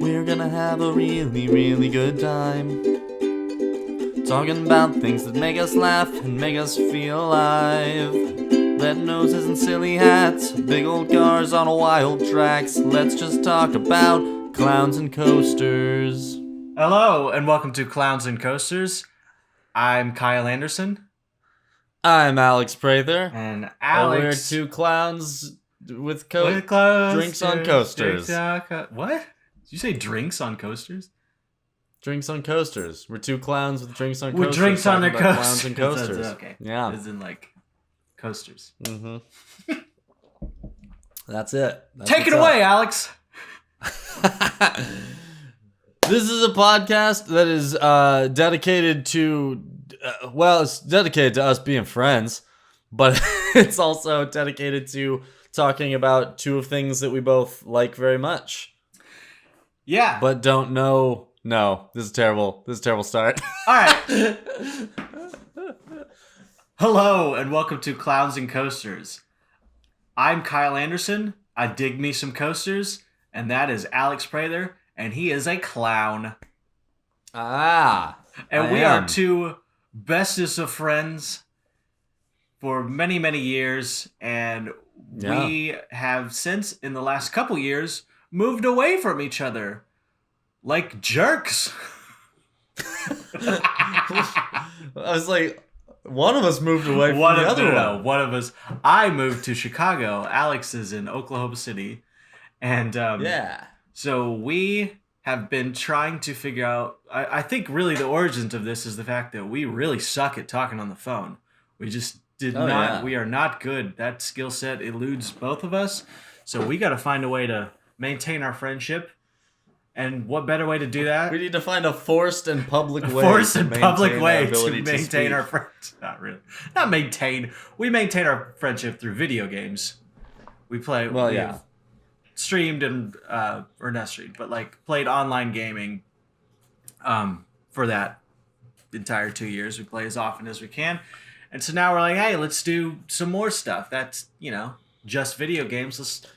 We're gonna have a really, really good time. Talking about things that make us laugh and make us feel alive. Red noses and silly hats, big old cars on wild tracks. Let's just talk about clowns and coasters. Hello, and welcome to Clowns and Coasters. I'm Kyle Anderson. I'm Alex Prather. And Alex... we're two clowns with drinks on coasters. What? Did you say drinks on coasters? Drinks on coasters. We're two clowns with drinks on with coasters. With drinks on their coasters. Clowns and coasters. Okay. Yeah. As in, like, coasters. Mm-hmm. That's it. Take it away, Alex! This is a podcast that is dedicated to... it's dedicated to us being friends, but it's also dedicated to talking about two of things that we both like very much. Yeah. But don't know... No, this is terrible. This is a terrible start. All right. Hello, and welcome to Clowns and Coasters. I'm Kyle Anderson. I dig me some coasters, and that is Alex Prather, and he is a clown. And we are two bestest of friends for many, many years, and we have since, in the last couple years, moved away from each other. Like jerks. I was like, one of us moved away from the other one. No, one of us. I moved to Chicago. Alex is in Oklahoma City. And so we have been trying to figure out, I think really the origins of this is the fact that we really suck at talking on the phone. We just we are not good. That skill set eludes both of us. So we got to find a way to maintain our friendship. And what better way to do that? We need to find a forced and public way to maintain our friendship. Not really. Not maintain. We maintain our friendship through video games. We play. We've streamed and or not streamed, but like played online gaming. For that entire 2 years, we play as often as we can, and so now we're like, hey, let's do some more stuff. That's just video games. Let's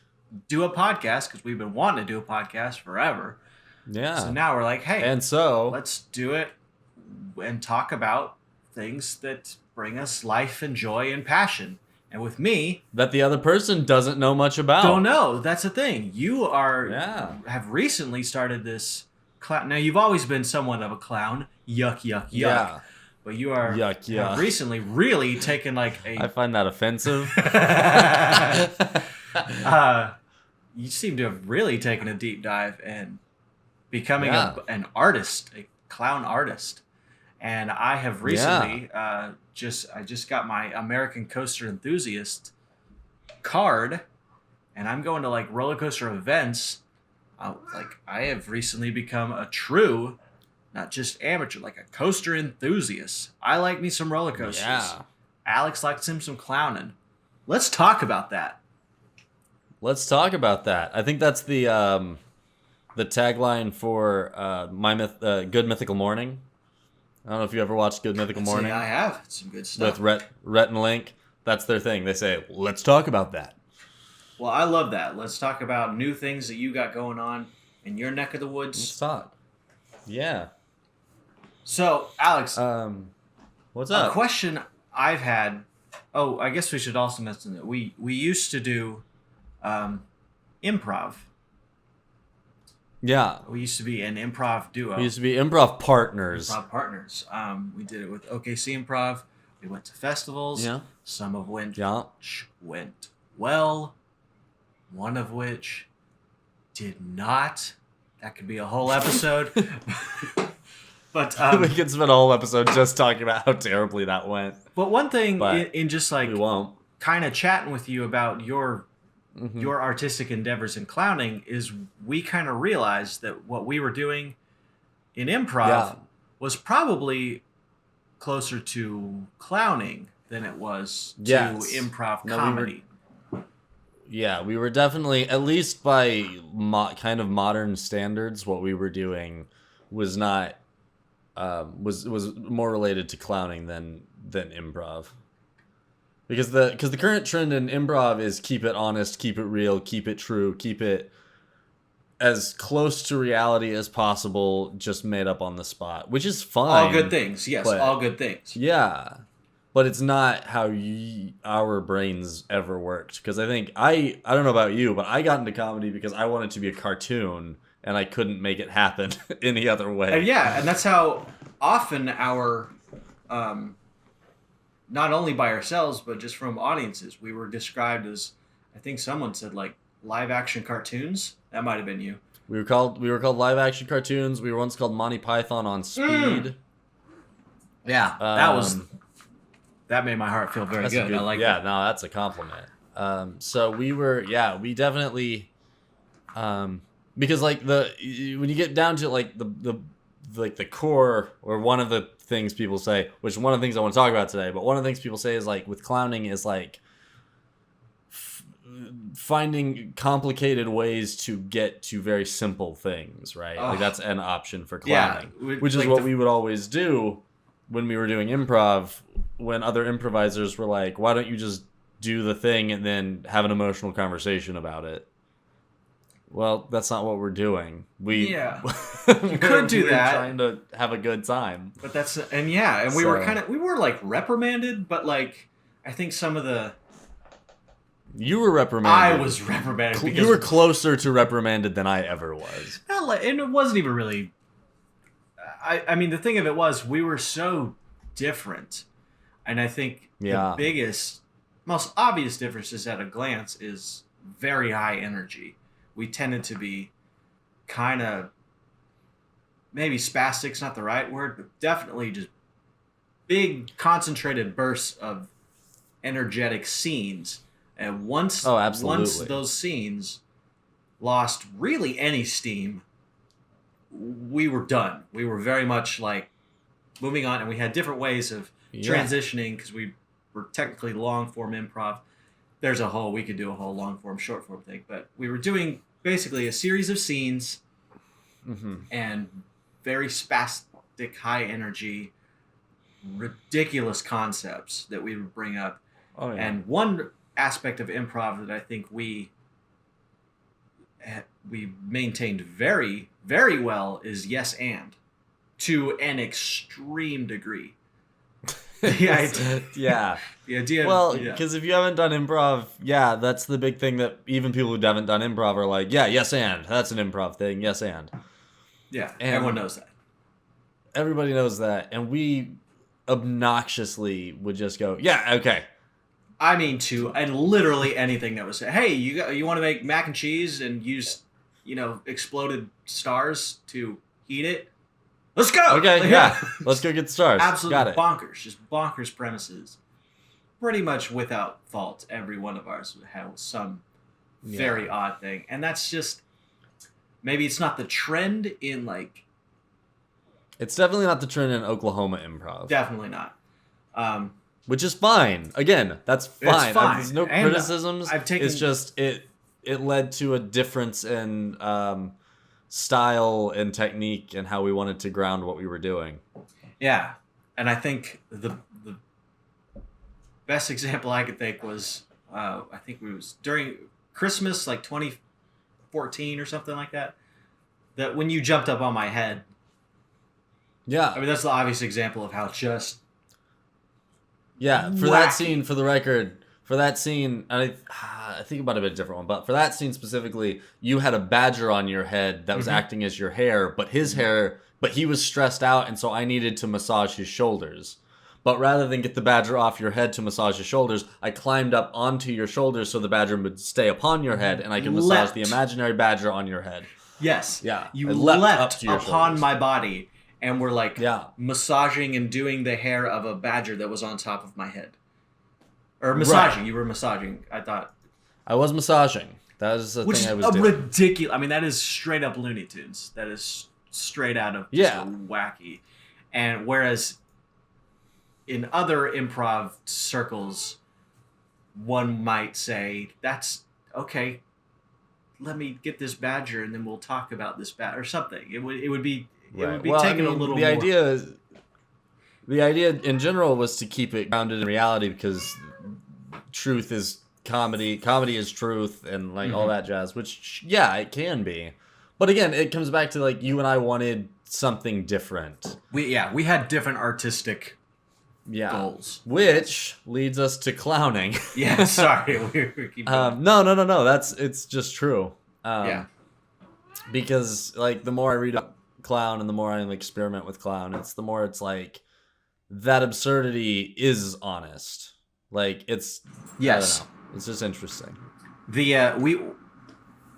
do a podcast because we've been wanting to do a podcast forever. Yeah. So now we're like, hey, and so let's do it and talk about things that bring us life and joy and passion. And with me, that the other person doesn't know much about. Don't know. That's the thing. You have recently started this clown. Now you've always been somewhat of a clown. Yuck, yuck, yuck. Yeah. But you are have recently really taken like a. I find that offensive. You seem to have really taken a deep dive and becoming an artist, a clown artist. And I have recently I just got my American Coaster Enthusiast card, and I'm going to like roller coaster events. I have recently become a true, not just amateur, like a coaster enthusiast. I like me some roller coasters. Yeah. Alex likes him some clowning. Let's talk about that. Let's talk about that. I think that's the tagline for Good Mythical Morning. I don't know if you ever watched Good Mythical Morning. I have. It's some good stuff. With Rhett and Link. That's their thing. They say, let's talk about that. Well, I love that. Let's talk about new things that you got going on in your neck of the woods. Let's talk. Yeah. So, Alex. What's up? A question I've had. Oh, I guess we should also mention that we used to do improv. Yeah. We used to be an improv duo. We used to be improv partners. We did it with OKC Improv. We went to festivals. Yeah. Some of which went well. One of which did not. That could be a whole episode. But we could spend a whole episode just talking about how terribly that went. But one thing in just like we won't. Kind of chatting with you about your artistic endeavors in clowning is we kind of realized that what we were doing in improv was probably closer to clowning than it was to improv comedy. We were definitely, at least by kind of modern standards, what we were doing was not was more related to clowning than improv. Because the current trend in improv is keep it honest, keep it real, keep it true, keep it as close to reality as possible, just made up on the spot, which is fine. All good things, yes, all good things. Yeah, but it's not how our brains ever worked. Because I think I don't know about you, but I got into comedy because I wanted to be a cartoon, and I couldn't make it happen any other way. And that's how often our, not only by ourselves, but just from audiences, we were described as, I think someone said, like, live action cartoons. That might have been you. We were called live action cartoons. We were once called Monty Python on speed. Yeah, that made my heart feel very good. I like that. No, that's a compliment. So we definitely, because like when you get down to like the core, or one of the things people say, which one of the things I want to talk about today, but one of the things people say is like with clowning is like finding complicated ways to get to very simple things, right? Like that's an option for clowning, which is like what we would always do when we were doing improv, when other improvisers were like, why don't you just do the thing and then have an emotional conversation about it? Well, that's not what we're doing. We could do that. Trying to have a good time. But we were like reprimanded, but like I think some of the you were reprimanded. I was reprimanded because you were closer to reprimanded than I ever was. And it wasn't even really. I mean, the thing of it was we were so different, and I think the biggest, most obvious differences at a glance is very high energy. We tended to be kind of, maybe spastic's not the right word, but definitely just big concentrated bursts of energetic scenes. And once those scenes lost really any steam, we were done. We were very much like moving on, and we had different ways of transitioning because we were technically long form improv. We could do a whole long form, short form thing, but we were doing basically a series of scenes and very spastic, high energy, ridiculous concepts that we would bring up. Oh, yeah. And one aspect of improv that I think we maintained very, very well is yes and, to an extreme degree. The idea. Well, because if you haven't done improv, that's the big thing that even people who haven't done improv are like, yes and. That's an improv thing, yes and. Yeah, and everyone knows that. Everybody knows that, and we obnoxiously would just go, okay. I mean, and literally anything that was, hey, you want to make mac and cheese and use, exploded stars to heat it? Let's go! Okay, let's go get the stars. Absolutely bonkers. Just bonkers premises. Pretty much without fault, every one of ours would have some very odd thing. And that's just, maybe it's not the trend in like... It's definitely not the trend in Oklahoma improv. Definitely not. Which is fine. Again, that's fine. It's fine. There's no criticisms. It's just, it led to a difference in... style and technique and how we wanted to ground what we were doing. Yeah. And I think the best example I could think was, I think it was during Christmas, like 2014 or something like that, that when you jumped up on my head. Yeah. I mean, that's the obvious example of how just... Yeah, for that scene, for the record... For that scene, I think about a bit different one, but for that scene specifically, you had a badger on your head that was acting as your hair, but he was stressed out, and so I needed to massage his shoulders. But rather than get the badger off your head to massage his shoulders, I climbed up onto your shoulders so the badger would stay upon your head, and I could massage the imaginary badger on your head. Yes. Yeah. You leapt upon my body, and were like massaging and doing the hair of a badger that was on top of my head. Or massaging. Right. You were massaging, I thought. I was massaging. That was the thing I was doing. Ridiculous. I mean, that is straight up Looney Tunes. That is straight out of just wacky. And whereas in other improv circles, one might say, that's okay, let me get this badger and then we'll talk about this badger or something. It would be taken a little more. The idea in general was to keep it grounded in reality because truth is comedy is truth and like all that jazz, which it can be, But again, it comes back to like you and I wanted something different. We had different artistic Yeah. goals. Which leads us to clowning. Yeah, sorry. We keep going. No. It's just true. Yeah. Because like the more I read about clown and the more I experiment with clown, the more it's like that absurdity is honest. Like it's Yes. I don't know. It's just interesting.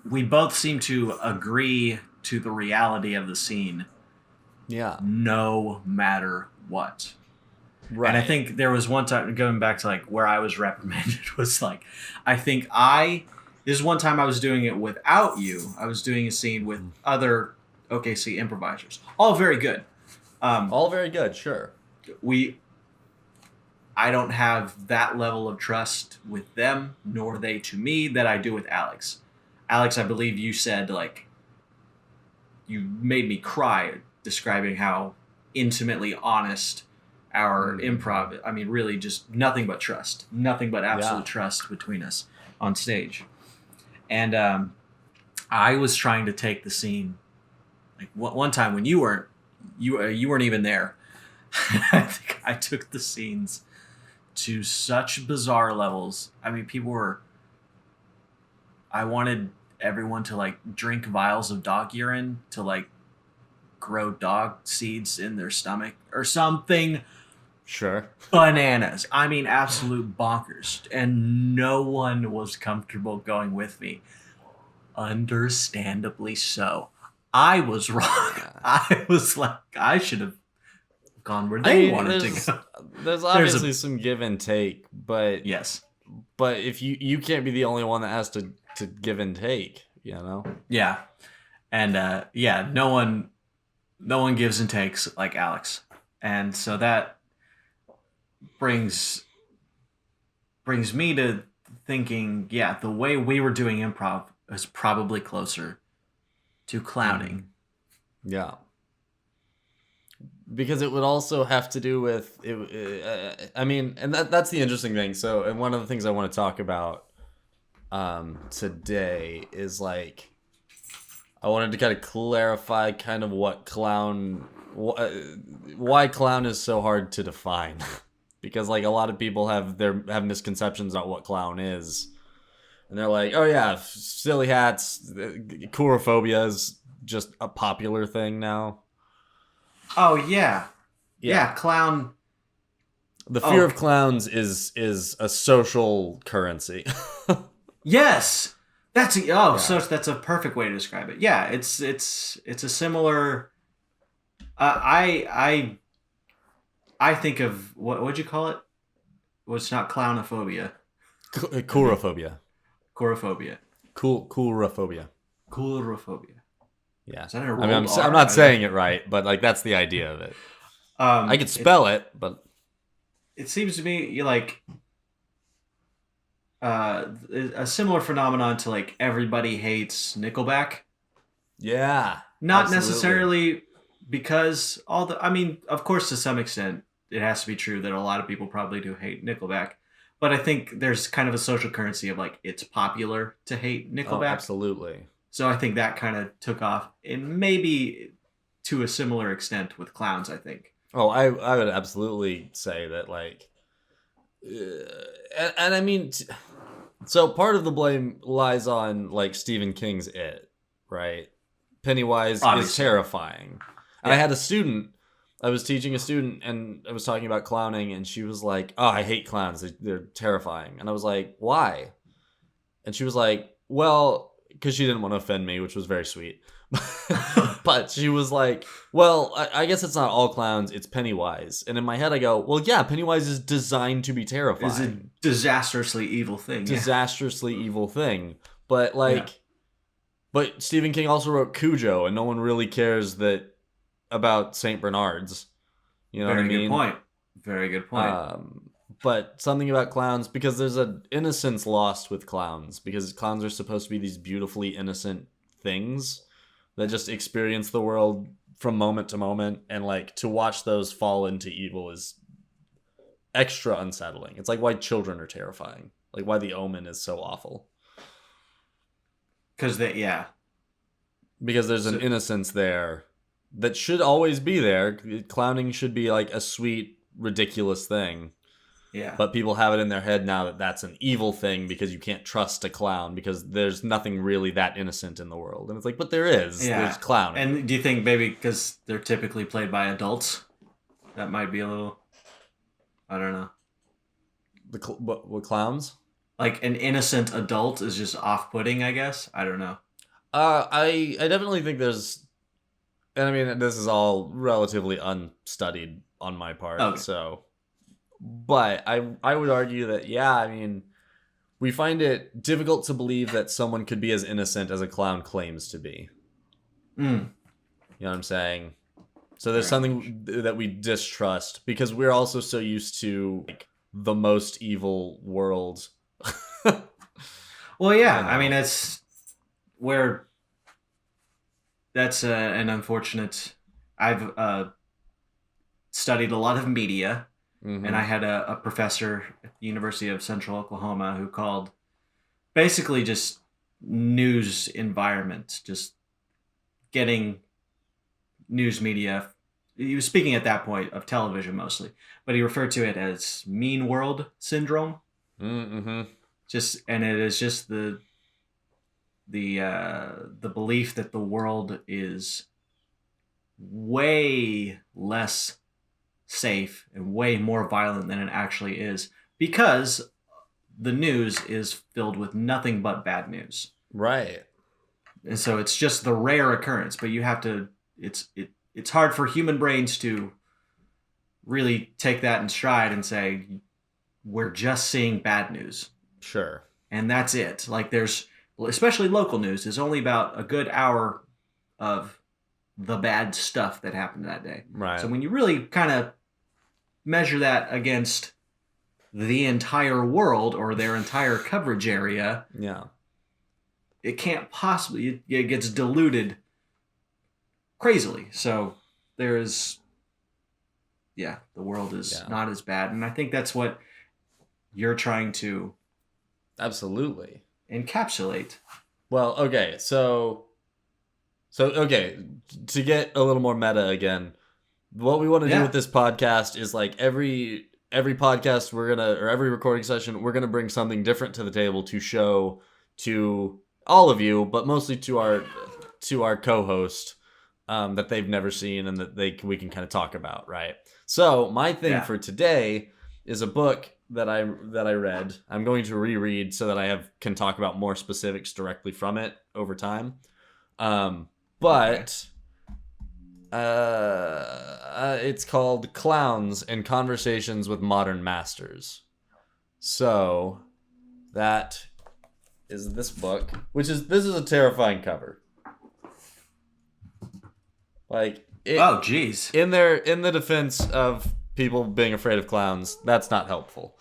We both seem to agree to the reality of the scene. Yeah. No matter what. Right. And I think there was one time, going back to like where I was reprimanded, was like, this is one time I was doing it without you. I was doing a scene with other OKC improvisers. All very good. All very good, sure. I don't have that level of trust with them, nor they to me, that I do with Alex. Alex, I believe you said, like, you made me cry describing how intimately honest our improv, I mean, really just nothing but trust. Nothing but absolute trust between us on stage. And I was trying to take the scene, like one time when you weren't even there. I think I took the scenes to such bizarre levels. I mean, I wanted everyone to like drink vials of dog urine to like grow dog seeds in their stomach or something. Sure. Bananas. I mean, absolute bonkers. And no one was comfortable going with me. Understandably so. I was wrong. I was like, I should have gone where they wanted to go. There's obviously some give and take, but yes. But if you can't be the only one that has to give and take, you know? Yeah. And no one gives and takes like Alex. And so that brings me to thinking, the way we were doing improv is probably closer to clowning. Yeah. Because it would also have to do with I mean, and that's the interesting thing. So, and one of the things I want to talk about today is like I wanted to kind of clarify kind of what why clown is so hard to define. Because like a lot of people have misconceptions about what clown is. And they're like, "Oh yeah, silly hats, coulrophobia is just a popular thing now." Oh yeah. Clown. The fear of clowns is a social currency. Yes, that's a perfect way to describe it. Yeah, it's a similar. I think of what'd you call it? Well, it's not clownophobia. Coulrophobia. Coulrophobia. Coulrophobia. Coulrophobia. Yeah. Is that a I mean, I'm not saying it right, but like that's the idea of it. I could spell it, but it seems to me like a similar phenomenon to like everybody hates Nickelback. Yeah. Not absolutely. necessarily because I mean, of course, to some extent, it has to be true that a lot of people probably do hate Nickelback. But I think there's kind of a social currency of like it's popular to hate Nickelback. Oh, absolutely. So I think that kind of took off, and maybe to a similar extent with clowns, I think. Oh, I would absolutely say that, like, and I mean, so part of the blame lies on like Stephen King's It, right? Pennywise is terrifying. And I had a student. I was teaching a student, and I was talking about clowning, and she was like, "Oh, I hate clowns. They're terrifying." And I was like, "Why?" And she was like, "Well," because she didn't want to offend me, which was very sweet. But she was like, "Well, I guess it's not all clowns. It's Pennywise." And in my head, I go, "Well, yeah, Pennywise is designed to be terrifying. It's a disastrously evil thing. Disastrously evil thing." But like, but Stephen King also wrote Cujo, and no one really cares about Saint Bernards. You know what I mean? Very good point. But something about clowns, because there's an innocence lost with clowns, because clowns are supposed to be these beautifully innocent things that just experience the world from moment to moment, and like to watch those fall into evil is extra unsettling. It's like why children are terrifying, like why The Omen is so awful. Because Because there's an innocence there that should always be there. Clowning should be like a sweet, ridiculous thing. Yeah. But people have it in their head now that that's an evil thing because you can't trust a clown because there's nothing really that innocent in the world. And it's like, but there is. Yeah. There's clowning. And do you think maybe because they're typically played by adults, that might be a little, I don't know. What clowns? Like an innocent adult is just off-putting, I guess. I don't know. I definitely think there's, and I mean, this is all relatively unstudied on my part, okay. So... But I would argue that, yeah, I mean, we find it difficult to believe that someone could be as innocent as a clown claims to be. You know what I'm saying? So there's something that we distrust because we're also so used to like, the most evil world. Well, yeah, I mean, it's where that's an unfortunate. I've studied a lot of media. Mm-hmm. And I had a professor at the University of Central Oklahoma who called basically just news environment, just getting news media. He was speaking at that point of television mostly, but he referred to it as mean world syndrome. Mm-hmm. And it is just the belief that the world is way less safe and way more violent than it actually is because the news is filled with nothing but bad news. Right. And so it's just the rare occurrence, but you have to it's hard for human brains to really take that in stride and say we're just seeing bad news. Sure. And that's it. Like there's especially local news is only about a good hour of the bad stuff that happened that day. Right. So when you really kind of measure that against the entire world or their entire coverage area, yeah, it can't possibly, it gets diluted crazily. So there's, the world is not as bad. And I think that's what you're trying to absolutely encapsulate. Well, okay. So okay, to get a little more meta again, what we want to do with this podcast is like every podcast or every recording session, we're gonna bring something different to the table to show to all of you, but mostly to our co-host that they've never seen and that we can kind of talk about, right? So my thing for today is a book that I read. I'm going to reread so that I can talk about more specifics directly from it over time. It's called Clowns and Conversations with Modern Masters. So that is this book, this is a terrifying cover. Like, oh geez. In the defense of people being afraid of clowns, that's not helpful.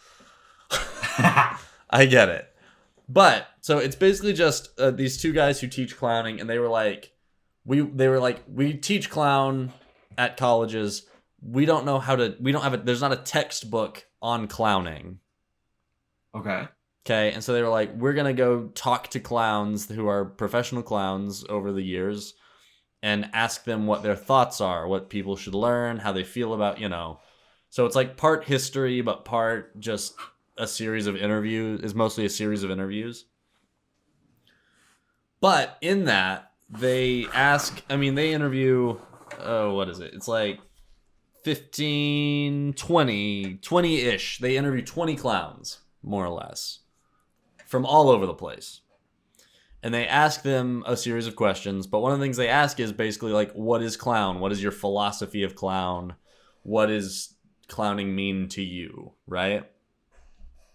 I get it. But so it's basically just these two guys who teach clowning, and they were like, we teach clown at colleges. We don't know there's not a textbook on clowning. Okay. And so they were like, we're going to go talk to clowns who are professional clowns over the years and ask them what their thoughts are, what people should learn, how they feel about, So it's like part history, but part just a series of interviews, is mostly a series of interviews. But in that, they interview, what is it? It's like 15, 20-ish. They interview 20 clowns, more or less, from all over the place. And they ask them a series of questions, but one of the things they ask is basically like, what is clown? What is your philosophy of clown? What does clowning mean to you, right?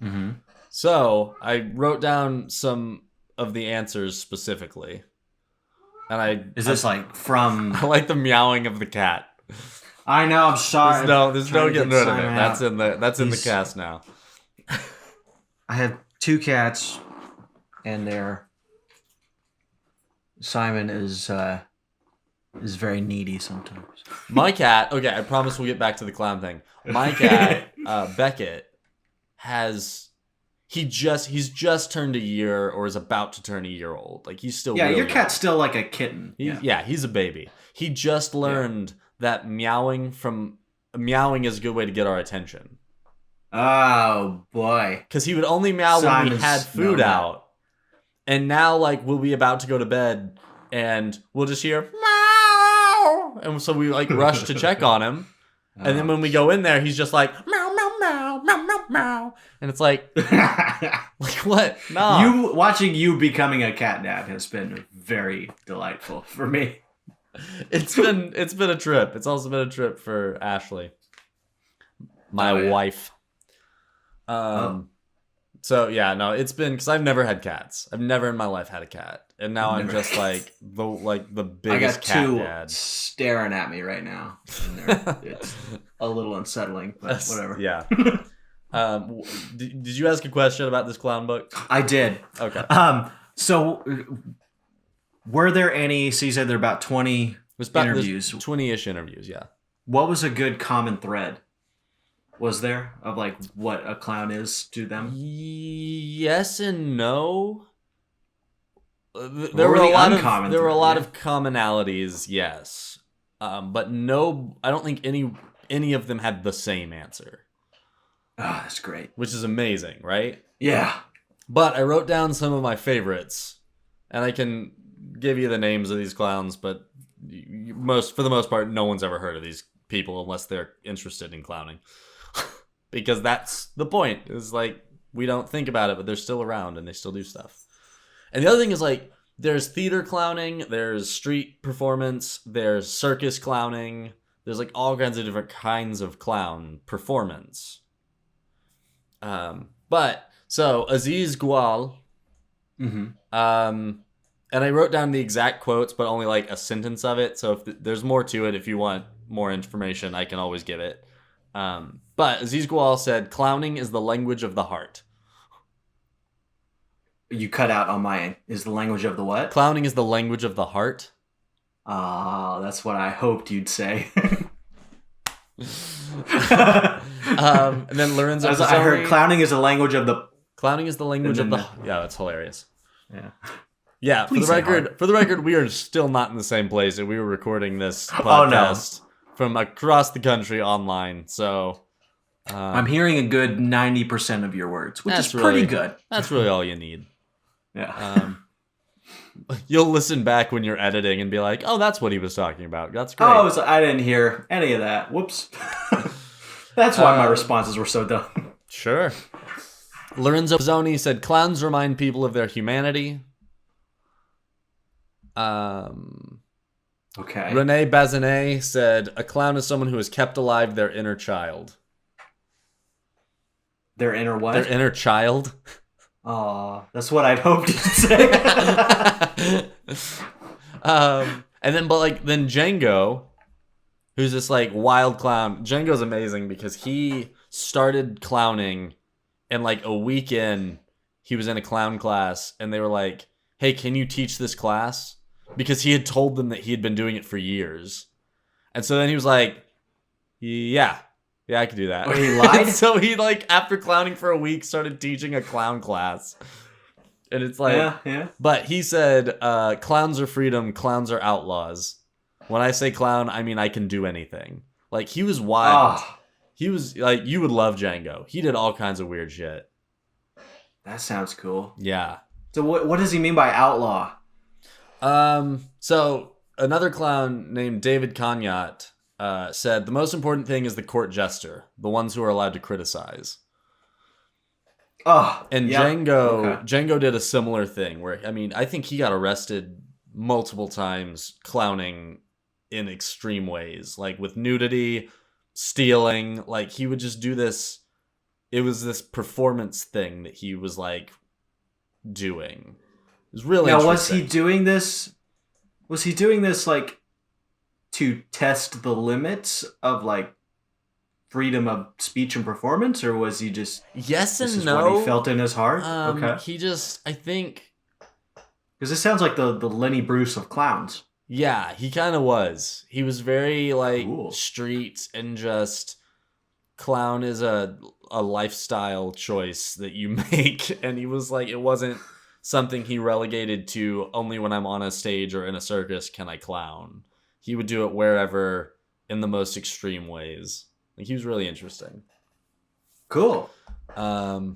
Mm-hmm. So I wrote down some of the answers specifically. And is this like from... I like the meowing of the cat. I know, I'm sorry. There's no getting rid of it. That's in the cast now. I have two cats, and Simon is very needy sometimes. My cat, okay, I promise we'll get back to the clown thing. My cat, Beckett, has he's just turned a year or is about to turn a year old. Like he's still your cat's still like a kitten. He's a baby. He just learned that meowing is a good way to get our attention. Oh boy. Because he would only meow when we had food out. And now like we'll be about to go to bed and we'll just hear meow. And so we like rush to check on him. And then when we go in there, he's just like meow, meow, meow, meow, meow, meow. And it's like what? No. Watching you becoming a cat dad has been very delightful for me. It's been a trip. It's also been a trip for Ashley, my wife. So yeah, no, it's been because I've never had cats. I've never in my life had a cat, and now I'm just like the biggest cat dad. I got two staring at me right now. It's a little unsettling, but whatever. Yeah. Did you ask a question about this clown book? I did. Okay. So were there any? So you said there are about 20 interviews. 20-ish interviews. Yeah. What was a good common thread? Was there of like what a clown is to them? Yes and no. There were a lot of commonalities, yes, but no. I don't think any of them had the same answer. Oh, that's great. Which is amazing, right? Yeah. But I wrote down some of my favorites, and I can give you the names of these clowns. But for the most part, no one's ever heard of these people unless they're interested in clowning. Because that's the point. Is like we don't think about it, but they're still around and they still do stuff. And the other thing is like there's theater clowning, there's street performance, there's circus clowning. There's like all kinds of different kinds of clown performance. But so Aziz Gual, and I wrote down the exact quotes, but only like a sentence of it. So if there's more to it, if you want more information, I can always give it. But Aziz Gual said, "Clowning is the language of the heart." You cut out on my is the language of the what? Clowning is the language of the heart. Ah, that's what I hoped you'd say. And then Lorenzo Pizzoni, I heard clowning is the language of the... Clowning is the language of the... Yeah, that's hilarious. Yeah. Yeah, for the record, we are still not in the same place, and we were recording this podcast from across the country online, so... I'm hearing a good 90% of your words, which is pretty good. That's really all you need. Yeah. You'll listen back when you're editing and be like, "Oh, that's what he was talking about." That's great. Oh, I didn't hear any of that. Whoops. That's why my responses were so dumb. Sure. Lorenzo Pizzoni said, "Clowns remind people of their humanity." Okay. Renee Bazinet said, "A clown is someone who has kept alive their inner child." Their inner what? Their inner child. Aw, that's what I'd hoped you'd say. And then Django, who's this like wild clown. Django's amazing because he started clowning, and like a week in, he was in a clown class, and they were like, "Hey, can you teach this class?" Because he had told them that he had been doing it for years, and so then he was like, "Yeah, I could do that." Wait, he lied? So he, like, after clowning for a week, started teaching a clown class. And it's like... Yeah. But he said, clowns are freedom, clowns are outlaws. When I say clown, I mean I can do anything. Like, he was wild. Oh. He was, like, you would love Django. He did all kinds of weird shit. That sounds cool. Yeah. So what does he mean by outlaw? So, another clown named David Kanyat... said, "The most important thing is the court jester, the ones who are allowed to criticize." Oh, and Django did a similar thing where, I mean, I think he got arrested multiple times clowning in extreme ways, like with nudity, stealing. Like he would just do this. It was this performance thing that he was like doing. It was really now. Was he doing this like to test the limits of like freedom of speech and performance, or was he just yes and this is no? What he felt in his heart. Okay, he just I think because it sounds like the Lenny Bruce of clowns. Yeah, he kind of was. He was very like street and just clown is a lifestyle choice that you make. And he was like, it wasn't something he relegated to only when I'm on a stage or in a circus can I clown. He would do it wherever in the most extreme ways. Like, he was really interesting. Cool. But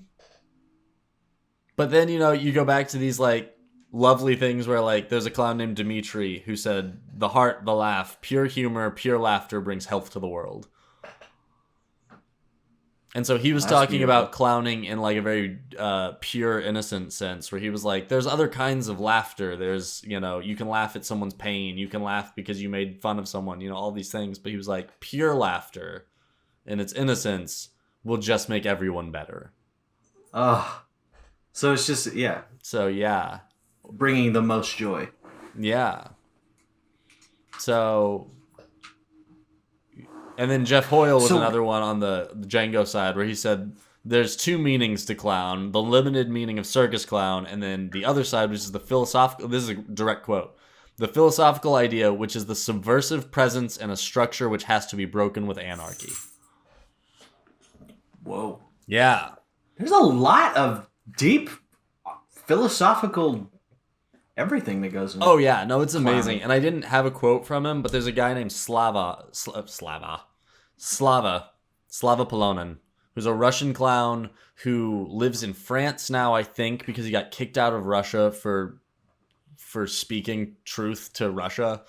then, you go back to these like lovely things where like there's a clown named Dimitri who said, the heart, the laugh, pure humor, pure laughter brings health to the world. And so he was talking about clowning in like a very pure, innocent sense, where he was like, there's other kinds of laughter. There's, you can laugh at someone's pain. You can laugh because you made fun of someone, all these things. But he was like, pure laughter in its innocence will just make everyone better. So it's just, yeah. So, yeah. Bringing the most joy. Yeah. So... And then Jeff Hoyle was another one on the Django side where he said there's two meanings to clown, the limited meaning of circus clown, and then the other side, which is the philosophical, this is a direct quote, the philosophical idea, which is the subversive presence and a structure which has to be broken with anarchy. Whoa. Yeah. There's a lot of deep philosophical everything that goes into Oh, yeah. No, it's amazing. clowning. And I didn't have a quote from him, but there's a guy named Slava Polonin, who's a Russian clown who lives in France now, I think, because he got kicked out of Russia for speaking truth to Russia.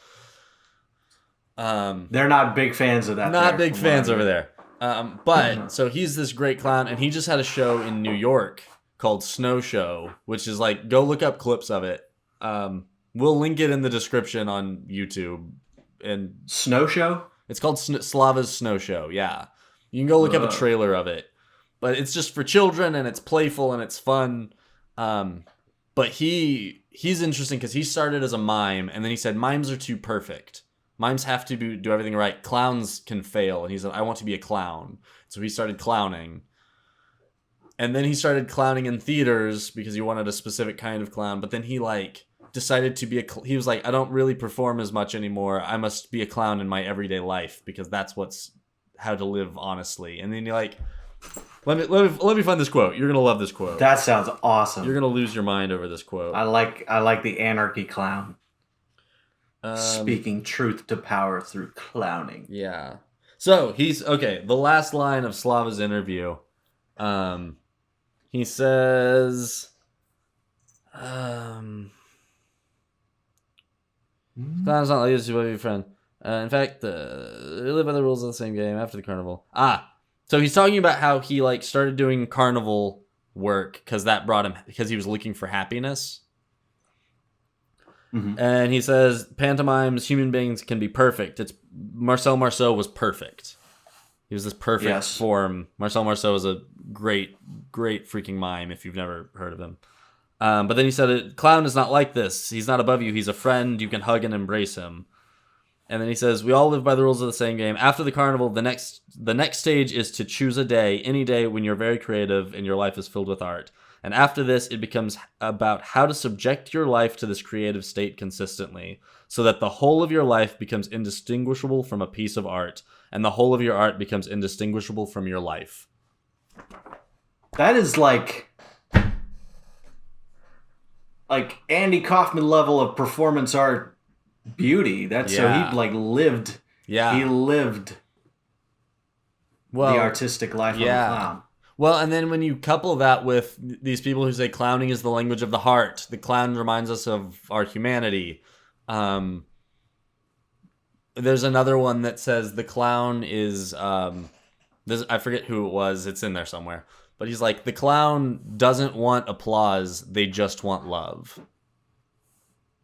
They're not big fans of that. Not big fans over there. But so he's this great clown, and he just had a show in New York called Snow Show, which is like, go look up clips of it. We'll link it in the description on YouTube. And Snow Show? It's called Slava's Snow Show, yeah. You can go look up a trailer of it. But it's just for children, and it's playful, and it's fun. But he's interesting because he started as a mime, and then he said, mimes are too perfect. Mimes have to do everything right. Clowns can fail. And he said, I want to be a clown. So he started clowning. And then he started clowning in theaters because he wanted a specific kind of clown. But then he decided to be he was like, I don't really perform as much anymore. I must be a clown in my everyday life because that's how to live honestly. And then you're like, let me find this quote. You're gonna love this quote. That sounds awesome. You're gonna lose your mind over this quote. I like the anarchy clown. Speaking truth to power through clowning. Yeah. So he's okay. The last line of Slava's interview, he says, "Clown's not like this to be your friend. In fact, they live by the rules of the same game after the carnival." So he's talking about how he started doing carnival work because he was looking for happiness. Mm-hmm. And he says, pantomimes, human beings can be perfect. Marcel Marceau was perfect. He was this perfect form. Marcel Marceau is a great, great freaking mime if you've never heard of him. But then he said, clown is not like this. He's not above you. He's a friend. You can hug and embrace him. And then he says, we all live by the rules of the same game. After the carnival, the next stage is to choose a day, any day when you're very creative and your life is filled with art. And after this, it becomes about how to subject your life to this creative state consistently so that the whole of your life becomes indistinguishable from a piece of art and the whole of your art becomes indistinguishable from your life. That is like Andy Kaufman level of performance art beauty. That's so he lived. Yeah. He lived the artistic life of a clown. Well, and then when you couple that with these people who say clowning is the language of the heart, the clown reminds us of our humanity. There's another one that says the clown is, I forget who it was, it's in there somewhere. But he's like, the clown doesn't want applause, they just want love.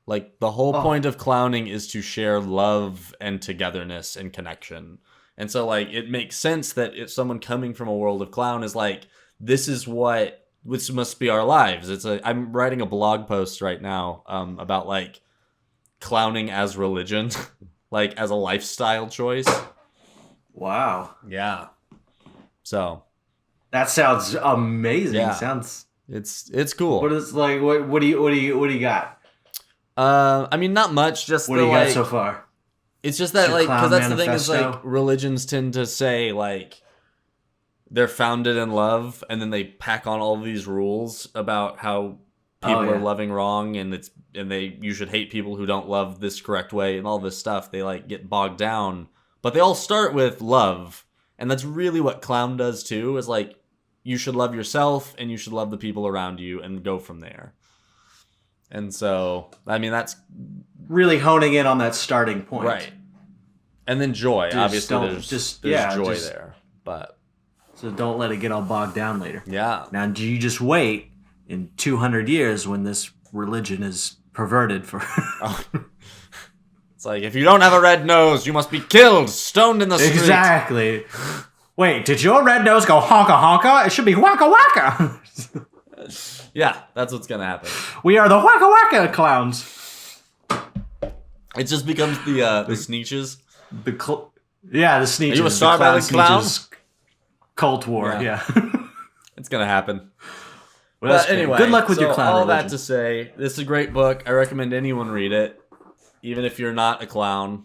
Like, the whole point of clowning is to share love and togetherness and connection. And so, it makes sense that if someone coming from a world of clown is like, this must be our lives. I'm writing a blog post right now about, clowning as religion, as a lifestyle choice. Wow. Yeah. So. That sounds amazing. Yeah. It's cool. What is, what do you got? I mean, not much, just what do you got so far? It's just that, because that's the thing is, religions tend to say, they're founded in love, and then they pack on all these rules about how people are loving wrong, and you should hate people who don't love this correct way, and all this stuff. They like get bogged down, but they all start with love, and that's really what clown does too. Is like you should love yourself, and you should love the people around you, and go from there. And so, I mean, that's really honing in on that starting point, right? And then joy, obviously, there's joy there, but. So don't let it get all bogged down later. Yeah. Now, do you just wait in 200 years when this religion is perverted for... It's like, if you don't have a red nose, you must be killed, stoned in the street. Exactly. Wait, did your red nose go honka honka? It should be waka waka. Yeah, that's what's going to happen. We are the waka waka clowns. It just becomes the Sneetches. The Sneetches. Are you a Star Valley clown? Cult War, yeah. It's going to happen. Well, but anyway, good luck with your clown all religion. that to say, this is a great book. I recommend anyone read it, even if you're not a clown.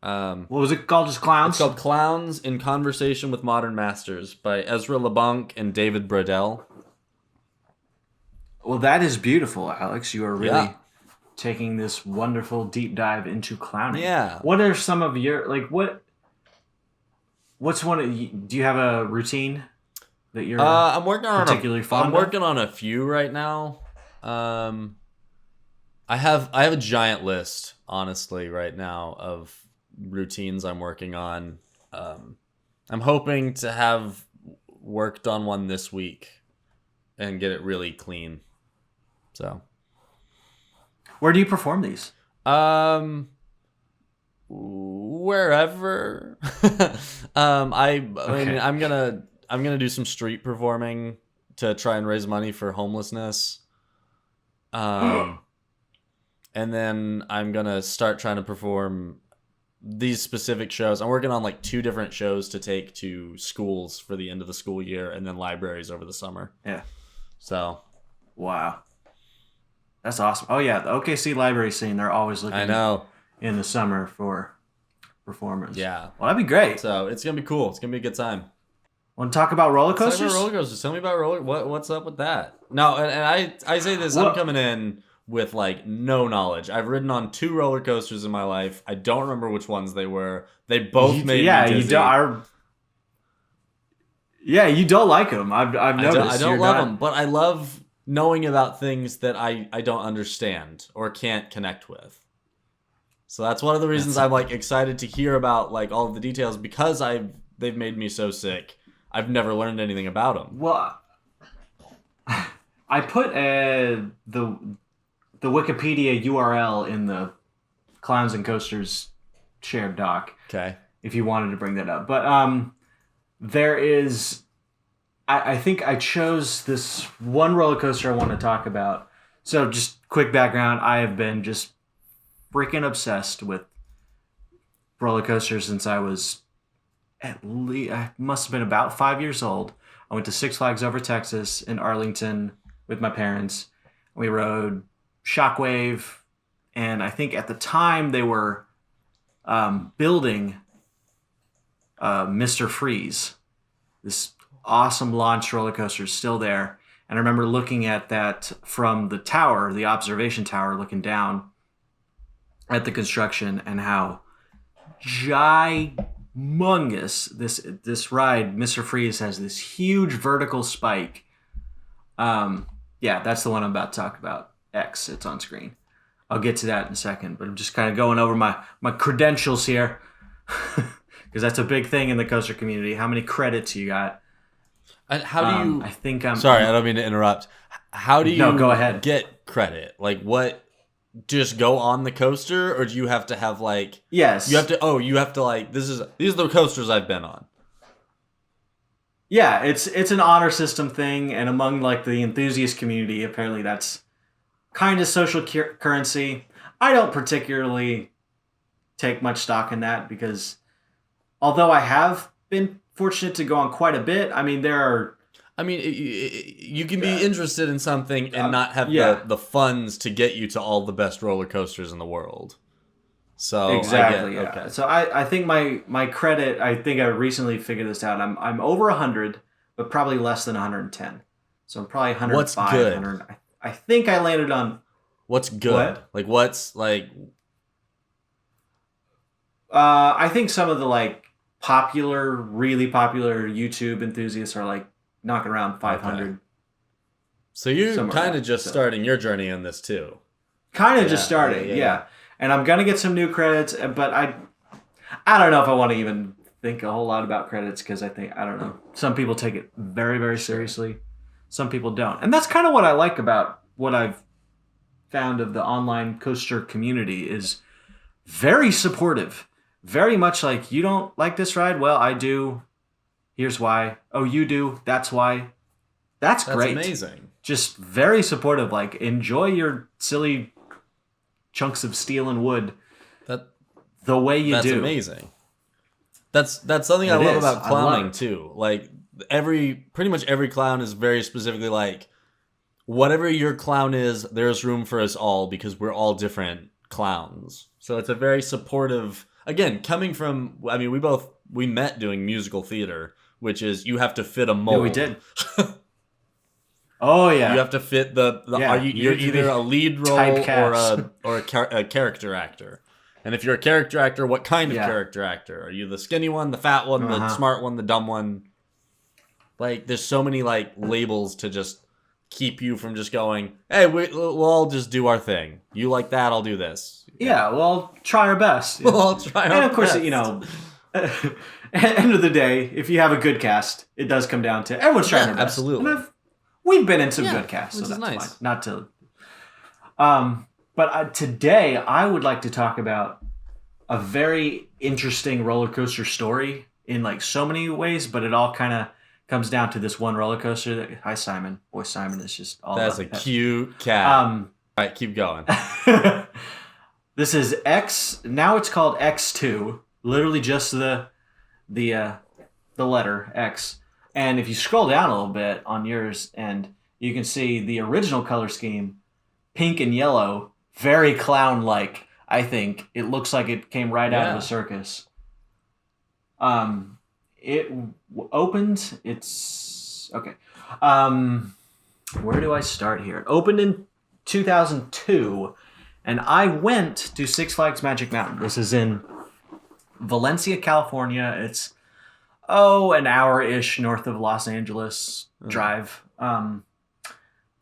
What was it called? Just Clowns? It's called Clowns in Conversation with Modern Masters by Ezra LeBlanc and David Brodell. Well, that is beautiful, Alex. You are really taking this wonderful deep dive into clowning. Yeah. What are some of your, like, what's one of, do you have a routine that you're I'm working on particularly fond I'm working on a few right now. I have a giant list, honestly, right now of routines I'm working on. I'm hoping to have worked on one this week and get it really clean. So, where do you perform these? Wherever. I mean, I'm gonna do some street performing to try and raise money for homelessness. And then I'm gonna start trying to perform these specific shows. I'm working on like 2 different shows to take to schools for the end of the school year, and then libraries over the summer. Yeah. So. Wow. That's awesome. Oh yeah, the OKC library scene. They're always looking. I know. In the summer for performance. Yeah. Well, that'd be great. So it's gonna be cool. It's gonna be a good time. Want to talk about roller coasters? Talk about roller coasters. Tell me about what's up with that? No, and I say this. I'm coming in with like no knowledge. I've ridden on 2 roller coasters in my life. I don't remember which ones they were. They both made me dizzy. You don't like them. I've noticed. I don't love them, but I love knowing about things that I don't understand or can't connect with. So that's one of the reasons I'm like excited to hear about like all of the details, because they've made me so sick. I've never learned anything about them. Well, I put the Wikipedia URL in the Clowns and Coasters shared doc. Okay. If you wanted to bring that up, but there is. I think I chose this one roller coaster I want to talk about. So just quick background: I have been just freaking obsessed with roller coasters since I was I must have been about 5 years old. I went to Six Flags Over Texas in Arlington with my parents. We rode Shockwave, and I think at the time they were building Mr. Freeze. This awesome launch roller coaster is still there. And I remember looking at that from the tower, the observation tower, looking down at the construction, and how gigantic this ride, Mr. Freeze, has this huge vertical spike. Yeah, that's the one I'm about to talk about. X, it's on screen. I'll get to that in a second, but I'm just kind of going over my credentials here, because that's a big thing in the coaster community. How many credits you got? And how do you? I think I'm. Sorry, I don't mean to interrupt. How do you? No, go ahead. Get credit? Like what? Just go on the coaster, or do you have to have like? Yes. You have to. Oh, you have to like. These are the coasters I've been on. Yeah, it's an honor system thing, and among like the enthusiast community, apparently that's kind of social currency. I don't particularly take much stock in that, because although I have been fortunate to go on quite a bit, I mean you can be interested in something and not have the funds to get you to all the best roller coasters in the world. So Exactly. I Yeah. get okay. So I think my credit. I think I recently figured this out. I'm over 100, but probably less than 110. So I'm probably What's 105, good? 100. I think I landed on What's good? what? Like what's like I think some of the like popular, really popular YouTube enthusiasts are like knocking around okay. 500 So you're somewhere kind of around. just So starting your journey in this too. kind of just starting, Yeah. yeah. And I'm gonna get some new credits, but I don't know if I want to even think a whole lot about credits because I don't know. Some people take it very very Sure. seriously, some people don't, and that's kind of what I like about what I've found of the online coaster community is very supportive. Very much like you don't like this ride, well I do. Here's why. Oh, you do. That's why. That's That's great. amazing. Just very supportive. Like enjoy your silly chunks of steel and wood That the way you that's do. amazing. That's something I It love is. about I love clowning it. too. Like pretty much every clown is very specifically like whatever your clown is, there's room for us all because we're all different clowns. So it's a very supportive. Again, coming from, I mean, we met doing musical theater, which is you have to fit a Yeah, we mold. did. Oh You yeah, have to fit the are yeah. you You you're need to either be a lead role typecast. a character actor. And if you're a character actor, what kind of Yeah. character actor? Are you the skinny one, the fat one, the Uh-huh. smart one, the dumb one? Like there's so many like labels to just keep you from just going, "Hey, we'll all just do our thing. You like that, I'll do this." Yeah. Yeah. Well, try our best. We'll Yeah. all try And our of course, best. end of the day, if you have a good cast, it does come down to everyone's trying Yeah, their best. And absolutely. we've been in some Yeah, good casts, so which is that's fine. nice. Not to. But today I would like to talk about a very interesting roller coaster story in like so many ways, but it all kind of comes down to this one roller coaster. Hi Simon, boy Simon is just all That's about a the pet. cute cat. Um, All right, keep going. this is X. Now it's called X2. Literally just the letter X. And if you scroll down a little bit on yours, and you can see the original color scheme, pink and yellow, very clown-like. I think it looks like it came right out of Yeah. a circus. It opened. It's okay. Where do I start here? It opened in 2002, and I went to Six Flags Magic Mountain. This is in Valencia, California. It's an hour-ish north of Los Angeles drive.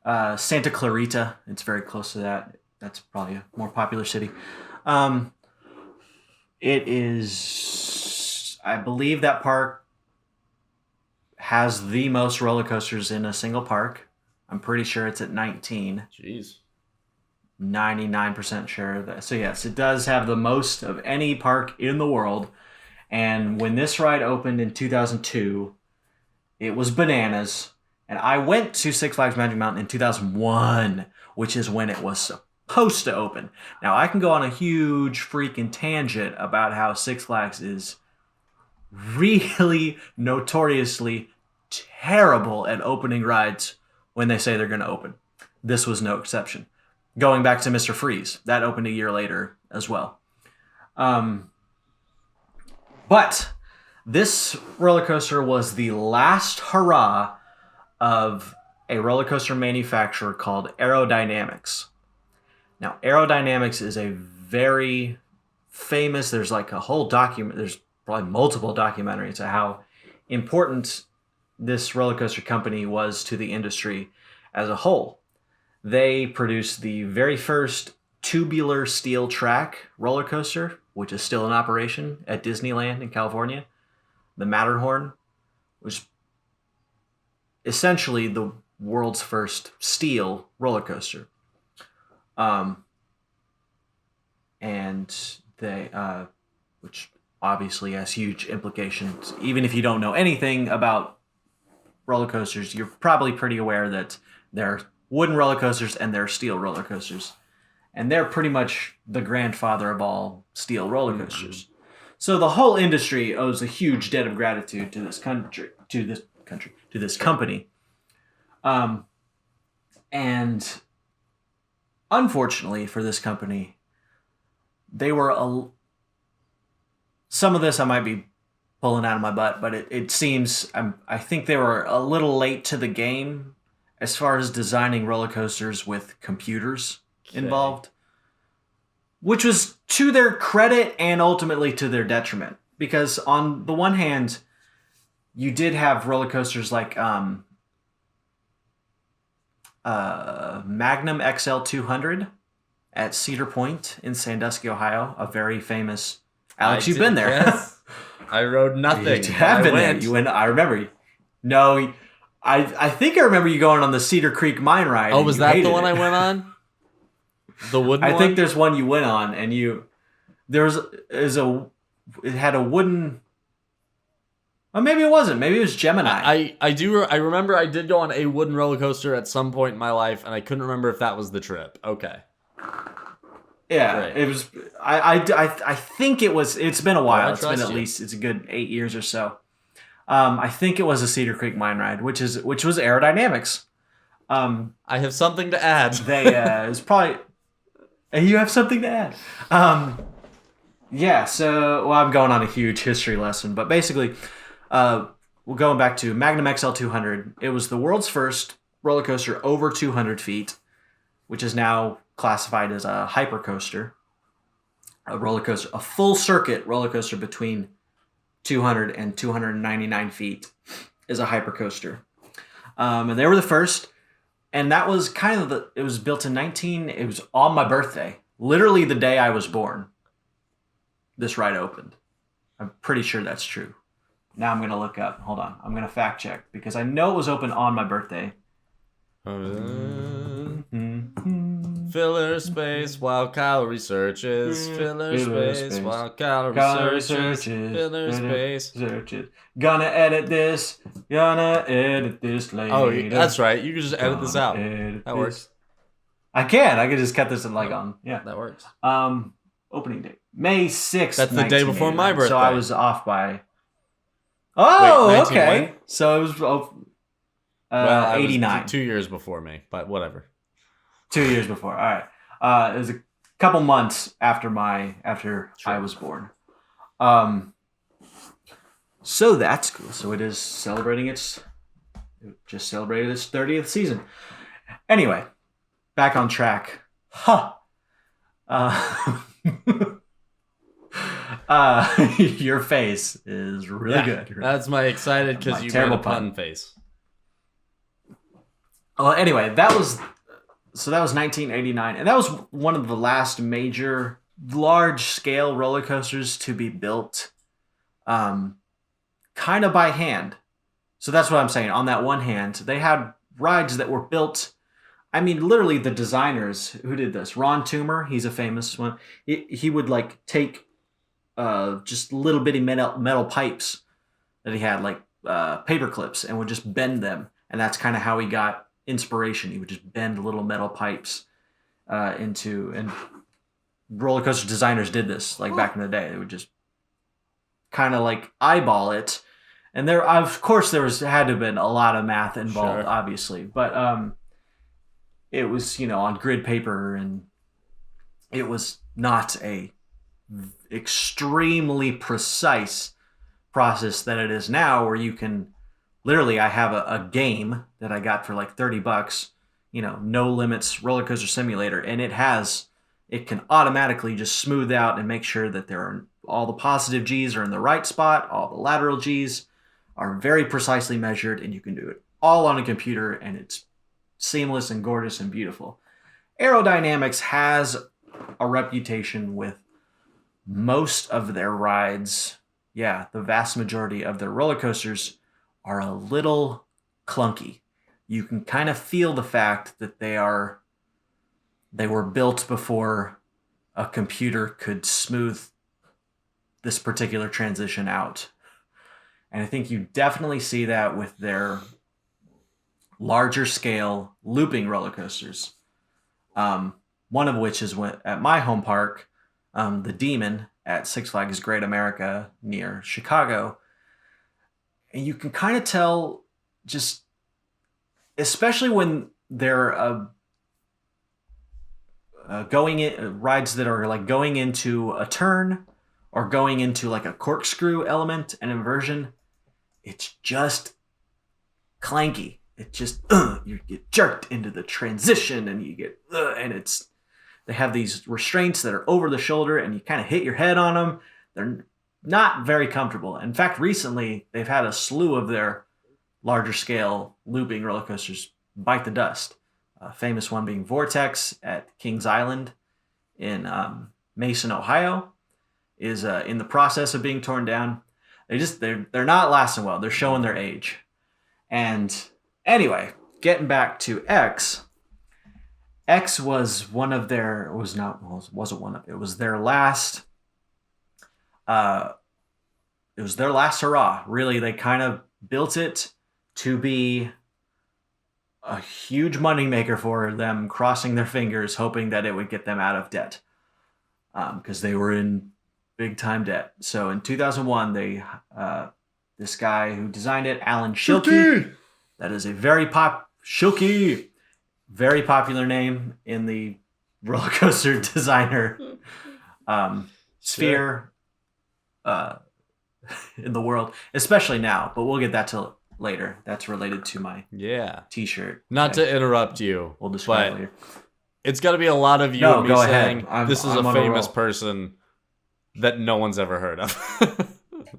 Santa Clarita. It's very close to that. That's probably a more popular city. It is, I believe that park has the most roller coasters in a single park. I'm pretty sure it's at 19. Jeez. 99% sure of that. So yes, it does have the most of any park in the world. And when this ride opened in 2002, it was bananas. And I went to Six Flags Magic Mountain in 2001, which is when it was supposed to open. Now, I can go on a huge freaking tangent about how Six Flags is really notoriously terrible at opening rides when they say they're going to open. This was no exception. Going back to Mr. Freeze, that opened a year later as well. But this roller coaster was the last hurrah of a roller coaster manufacturer called Aerodynamics. Now, Aerodynamics is a very famous, there's like a whole document, there's probably multiple documentaries of how important this roller coaster company was to the industry as a whole. They produced the very first tubular steel track roller coaster, which is still in operation at Disneyland in California. The Matterhorn was essentially the world's first steel roller coaster. And they, which obviously has huge implications. Even if you don't know anything about roller coasters, you're probably pretty aware that there are wooden roller coasters and there are steel roller coasters. And they're pretty much the grandfather of all steel roller coasters. Mm-hmm. So the whole industry owes a huge debt of gratitude to this country, to this company. And unfortunately for this company, they were some of this I might be pulling out of my butt, but it seems I think they were a little late to the game as far as designing roller coasters with computers involved, which was to their credit and ultimately to their detriment. Because on the one hand, you did have roller coasters like Magnum XL 200 at Cedar Point in Sandusky, Ohio, a very famous. Alex, you've been there. Yes. I rode nothing. You have been there. You went. I remember. No, I think I remember you going on the Cedar Creek mine ride. Oh, was that the one I went on? The wooden one? I think there's one you went on, and it had a wooden. Or maybe it wasn't. Maybe it was Gemini. I remember I did go on a wooden roller coaster at some point in my life, and I couldn't remember if that was the trip. Okay. Yeah, Great. it was. I think it was. It's been a while. It's been at you. least. It's a good 8 years or so. I think it was a Cedar Creek mine ride, which was aerodynamics. I have something to add. It was probably. You have something to add. Yeah. So, I'm going on a huge history lesson, but basically, we're going back to Magnum XL 200. It was the world's first roller coaster over 200 feet, which is now classified as a hypercoaster, a full circuit roller coaster between 200 and 299 feet is a hypercoaster. And they were the first, and that was kind of it was built in it was on my birthday, literally the day I was born. This ride opened. I'm pretty sure that's true. Now I'm going to look up. Hold on. I'm going to fact check because I know it was open on my birthday. Filler space while calorie searches. Filler space while calorie searches. Filler space. Gonna edit this later. Oh, that's right. You can just edit this out. That works. I can just cut this and on. Yeah. That works. Opening date. May 6th. That's the day before my birthday. So I was off by... Oh, wait, okay. So it was 89. Was 2 years before me, but whatever. 2 years before. All right. It was a couple months after I was born. So that's cool. So it is just celebrated its 30th season. Anyway, back on track. Your face is really good. That's my excited because you made a pun face. Well, anyway, that was 1989, and that was one of the last major large-scale roller coasters to be built, kind of by hand. So that's what I'm saying. On that one hand, they had rides that were built. I mean, literally, the designers who did this, Ron Toomer, he's a famous one. He would take just little bitty metal pipes that he had, paper clips, and would just bend them, and that's kind of how he got inspiration. He would just bend little metal pipes and roller coaster designers did this back in the day. They would just kind of eyeball it, and there of course there had to have been a lot of math involved, sure, obviously, but it was on grid paper, and it was not a extremely precise process that it is now, where you can literally, I have a game that I got for $30, No Limits Roller Coaster Simulator, and it can automatically just smooth out and make sure that all the positive G's are in the right spot, all the lateral G's are very precisely measured, and you can do it all on a computer, and it's seamless and gorgeous and beautiful. Aerodynamics has a reputation with most of their rides. Yeah, the vast majority of their roller coasters are a little clunky. You can kind of feel the fact that they were built before a computer could smooth this particular transition out. And I think you definitely see that with their larger scale looping roller coasters. One of which is at my home park, the Demon at Six Flags Great America near Chicago. And you can kind of tell, just especially when they're rides that are like going into a turn or going into like a corkscrew element, an inversion. It's just clanky. It just you get jerked into the transition, and you get and they have these restraints that are over the shoulder, and you kind of hit your head on them. They're not very comfortable. In fact, recently they've had a slew of their larger scale looping roller coasters bite the dust. A famous one being Vortex at Kings Island in Mason, Ohio, is in the process of being torn down. They're not lasting well. They're showing their age. And anyway, getting back to X. X was one of their it was their last hurrah. Really, they kind of built it to be a huge moneymaker for them, crossing their fingers, hoping that it would get them out of debt, because they were in big time debt. So in 2001, this guy who designed it, Alan Schilke, that is a very popular name in the roller coaster designer sphere in the world, especially now. But we'll get that to later. That's related to my T-shirt. Not to interrupt you, we'll describe later. It's got to be a lot of you and me saying this is I'm a famous person that no one's ever heard of.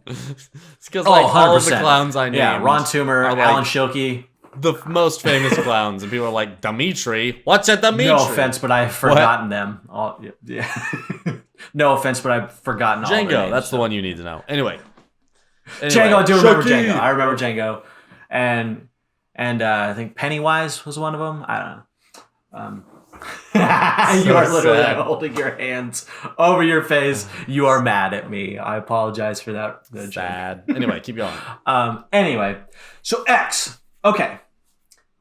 It's because all of the clowns I named, Ron Toomer, Alan Schilke, the most famous clowns, and people are like, Dimitri, what's a Dimitri? No offense, but I've forgotten them. No offense, but I've forgotten all their Django, names, that's the one you need to know. Anyway, Django, I do remember Django. I remember Django, and I think Pennywise was one of them. I don't know. You are literally holding your hands over your face. You are mad at me. I apologize for that. Sad. Anyway, keep going. Anyway, so X. Okay.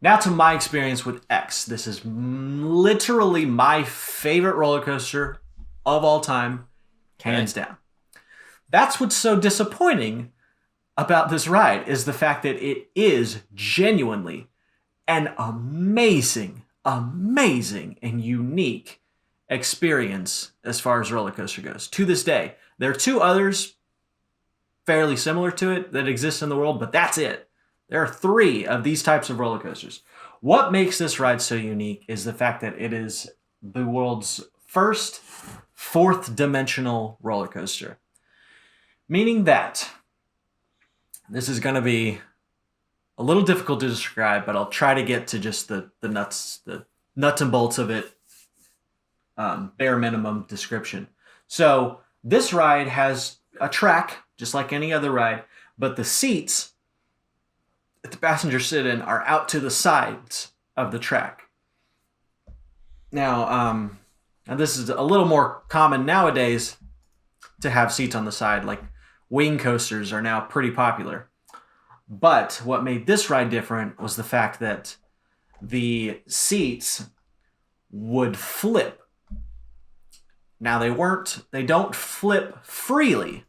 Now to my experience with X. This is literally my favorite roller coaster of all time, hands down. That's what's so disappointing about this ride, is the fact that it is genuinely an amazing and unique experience as far as roller coaster goes. To this day, there are two others fairly similar to it that exist in the world, but that's it. There are 3 of these types of roller coasters. What makes this ride so unique is the fact that it is the world's first 4th dimensional roller coaster. Meaning that this is going to be a little difficult to describe, but I'll try to get to just the nuts and bolts of it, bare minimum description. So this ride has a track, just like any other ride, but the seats that the passengers sit in are out to the sides of the track. Now this is a little more common nowadays to have seats on the side, like wing coasters are now pretty popular. But what made this ride different was the fact that the seats would flip. Now they don't flip freely.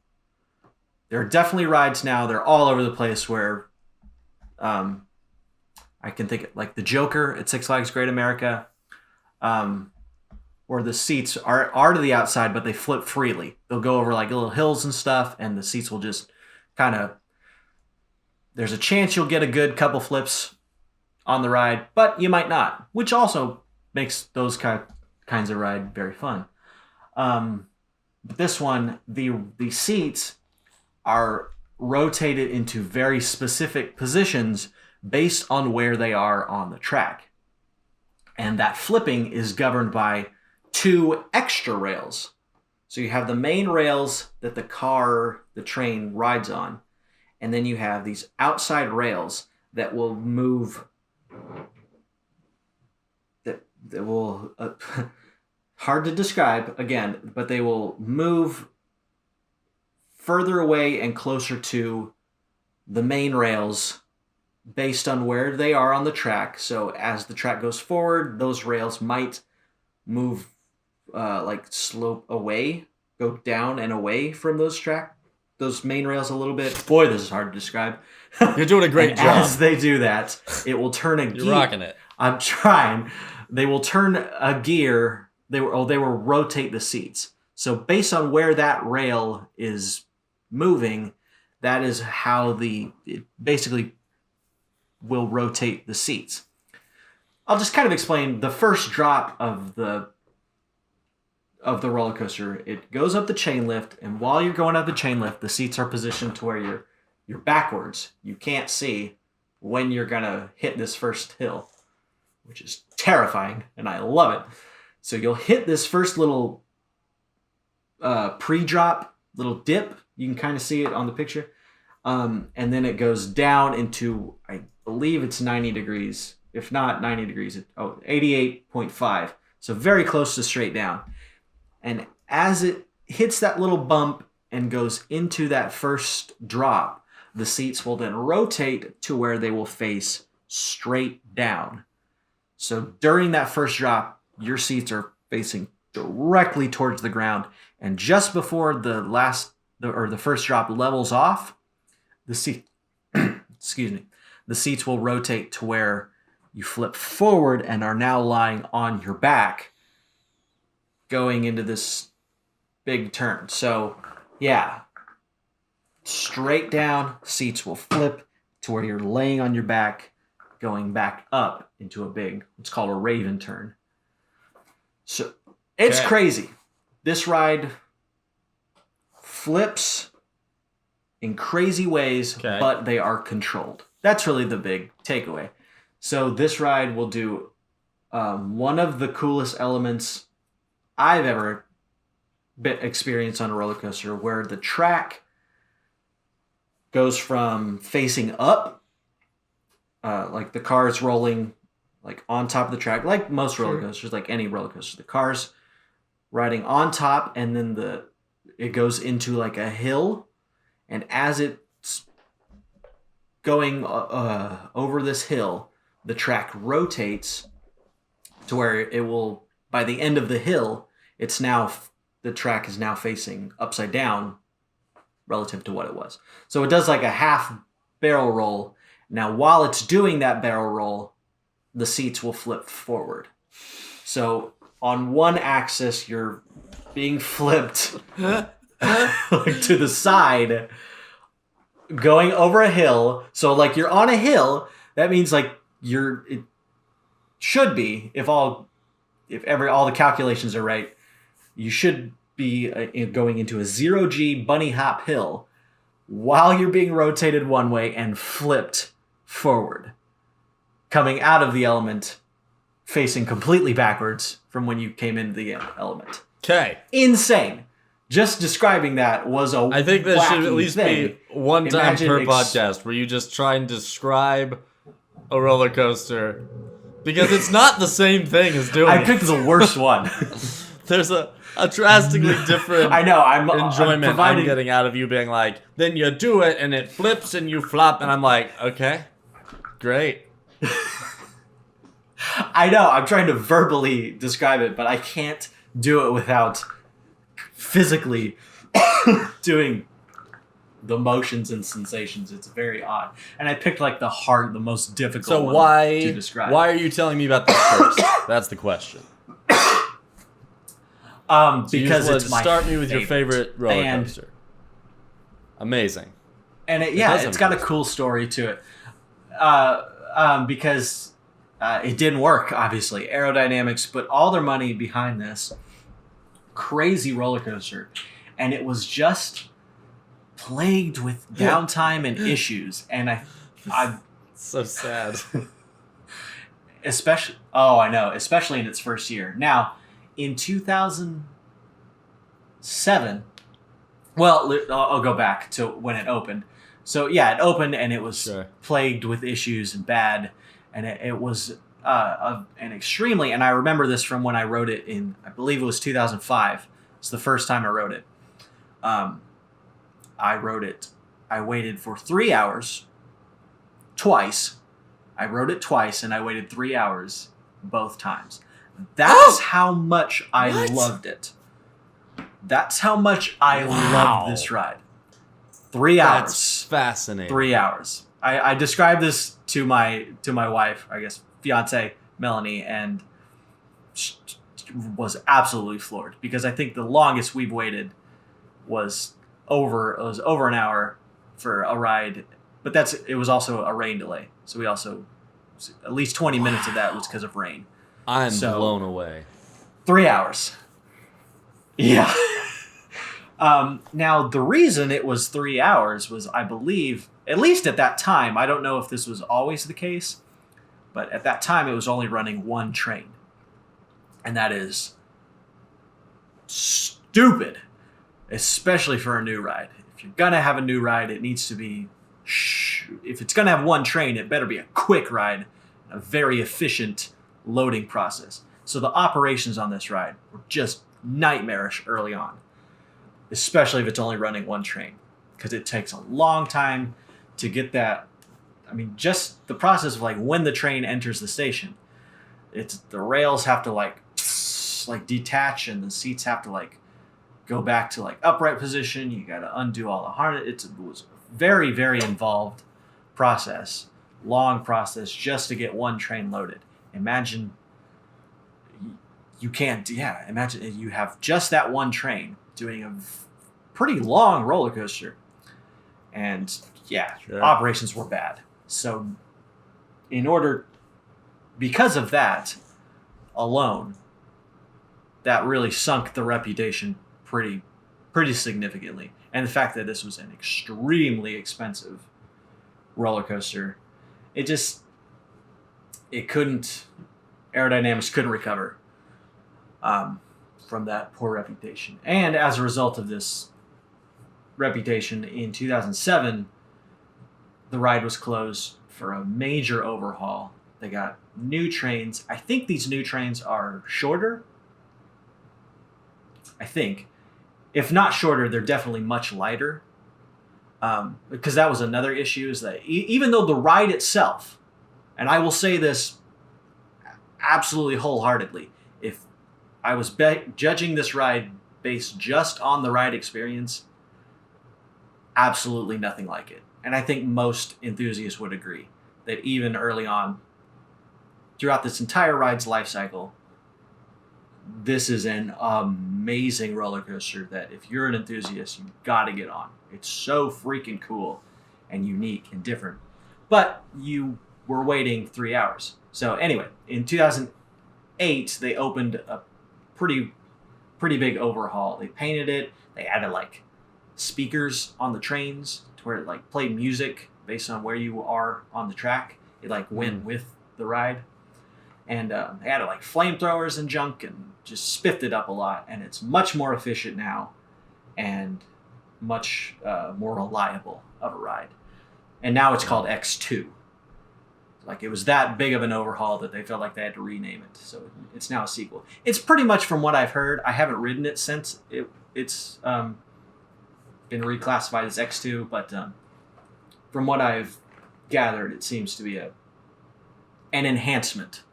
There are definitely rides now, they're all over the place where I can think like the Joker at Six Flags Great America, where the seats are to the outside, but they flip freely. They'll go over like little hills and stuff, and the seats will just kind of, there's a chance you'll get a good couple flips on the ride, but you might not, which also makes those kinds of ride very fun. But this one, the seats are rotated into very specific positions based on where they are on the track. And that flipping is governed by 2 extra rails. So you have the main rails that the train rides on, and then you have these outside rails that will move, that will, hard to describe again, but they will move further away and closer to the main rails based on where they are on the track. So as the track goes forward, those rails might move slope away, go down and away from those main rails a little bit. Boy, this is hard to describe. You're doing a great job. As they do that, it will turn a gear. You're rocking it. I'm trying. They will turn a gear they will rotate the seats. So based on where that rail is moving, that is how it basically will rotate the seats. I'll just kind of explain the first drop of the roller coaster. It goes up the chain lift, and while you're going up the chain lift, the seats are positioned to where you're backwards. You can't see when you're gonna hit this first hill, which is terrifying, and I love it. So you'll hit this first little pre-drop, little dip. You can kind of see it on the picture. And then it goes down into, I believe it's 90 degrees. If not 90 degrees, 88.5. So very close to straight down. And as it hits that little bump and goes into that first drop, the seats will then rotate to where they will face straight down. So during that first drop, your seats are facing directly towards the ground. And just before the first drop levels off, the seats will rotate to where you flip forward and are now lying on your back going into this big turn. So, yeah, straight down, seats will flip to where you're laying on your back, going back up into a big, what's called a Raven turn. So, it's crazy. This ride flips in crazy ways, but they are controlled. That's really the big takeaway. So this ride will do one of the coolest elements I've ever experienced on a roller coaster, where the track goes from facing up, like the car is rolling like on top of the track, like most roller coasters, like any roller coaster. The car's riding on top, and then it goes into like a hill, and as it's going over this hill, the track rotates to where it will, by the end of the hill, the track is now facing upside down relative to what it was. So it does like a half barrel roll. Now, while it's doing that barrel roll, the seats will flip forward. So on one axis, you're being flipped like to the side, going over a hill. So like you're on a hill. That means like it should be, if all the calculations are right, you should be going into a 0G bunny hop hill while you're being rotated one way and flipped forward, coming out of the element facing completely backwards from when you came into the element. Okay. Insane. Just describing that was a I think there should at least thing. be one time per podcast where you just try and describe a roller coaster, because it's not the same thing as doing I picked the worst one. There's a drastically different I know, enjoyment I'm getting out of you being like, then you do it and it flips and you flop, and I'm like, okay, great. I know, I'm trying to verbally describe it, but I can't do it without physically doing the motions and sensations. It's very odd. And I picked like the most difficult one to describe. Why are you telling me about this first? That's the question. Because it's my start me with your favorite roller coaster. Amazing. And it's got a cool story to it. Because it didn't work, obviously. Aerodynamics put all their money behind this crazy roller coaster, and it was just plagued with downtime and issues. And I so sad. Especially in its first year. Now, in 2007, well, I'll go back to when it opened. So yeah, it opened and it was plagued with issues and bad, and it was an extremely. And I remember this from when I wrote it in, I believe it was 2005. It's the first time I wrote it. I wrote it. I waited for 3 hours twice. I wrote it twice, and I waited 3 hours both times. That's how much I loved it. That's how much I loved this ride. 3 hours. That's fascinating. 3 hours. I described this to my wife, I guess, fiance Melanie, and was absolutely floored because I think the longest we've waited was over an hour for a ride, but it was also a rain delay. So we also at least 20 minutes of that was because of rain. I'm blown away. 3 hours. Yeah. Now the reason it was 3 hours was, I believe, at least at that time, I don't know if this was always the case, but at that time it was only running one train. And that is stupid, especially for a new ride. If you're going to have a new ride, it needs to be, if it's going to have one train, it better be a quick ride, a very efficient loading process. So the operations on this ride were just nightmarish early on, especially if it's only running one train, because it takes a long time to get that. I mean, just the process of like when the train enters the station, it's the rails have to like detach and the seats have to like go back to like upright position. You got to undo all the harness. It was a very, very involved process, long process just to get one train loaded. Imagine imagine you have just that one train doing a pretty long roller coaster. And sure. Operations were bad. So because of that alone, that really sunk the reputation pretty significantly. And the fact that this was an extremely expensive roller coaster, aerodynamics couldn't recover from that poor reputation. And as a result of this reputation, in 2007, the ride was closed for a major overhaul. They got new trains. I think these new trains are shorter. I think. If not shorter, they're definitely much lighter. Because that was another issue, is that even though the ride itself, and I will say this absolutely wholeheartedly, if I was judging this ride based just on the ride experience, absolutely nothing like it. And I think most enthusiasts would agree that even early on, throughout this entire ride's life cycle, this is an amazing roller coaster that if you're an enthusiast, you've got to get on. It's so freaking cool and unique and different. But you were waiting 3 hours. So anyway, in 2008, they opened a pretty big overhaul. They painted it. They added like speakers on the trains to where it like played music based on where you are on the track. It like went with the ride. And they added like flamethrowers and junk and just spiffed it up a lot. And it's much more efficient now and much more reliable of a ride. And now it's called X2. Like it was that big of an overhaul that they felt like they had to rename it. So it's now a sequel. It's pretty much from what I've heard. I haven't ridden it since it's been reclassified as X2. But from what I've gathered, it seems to be an enhancement,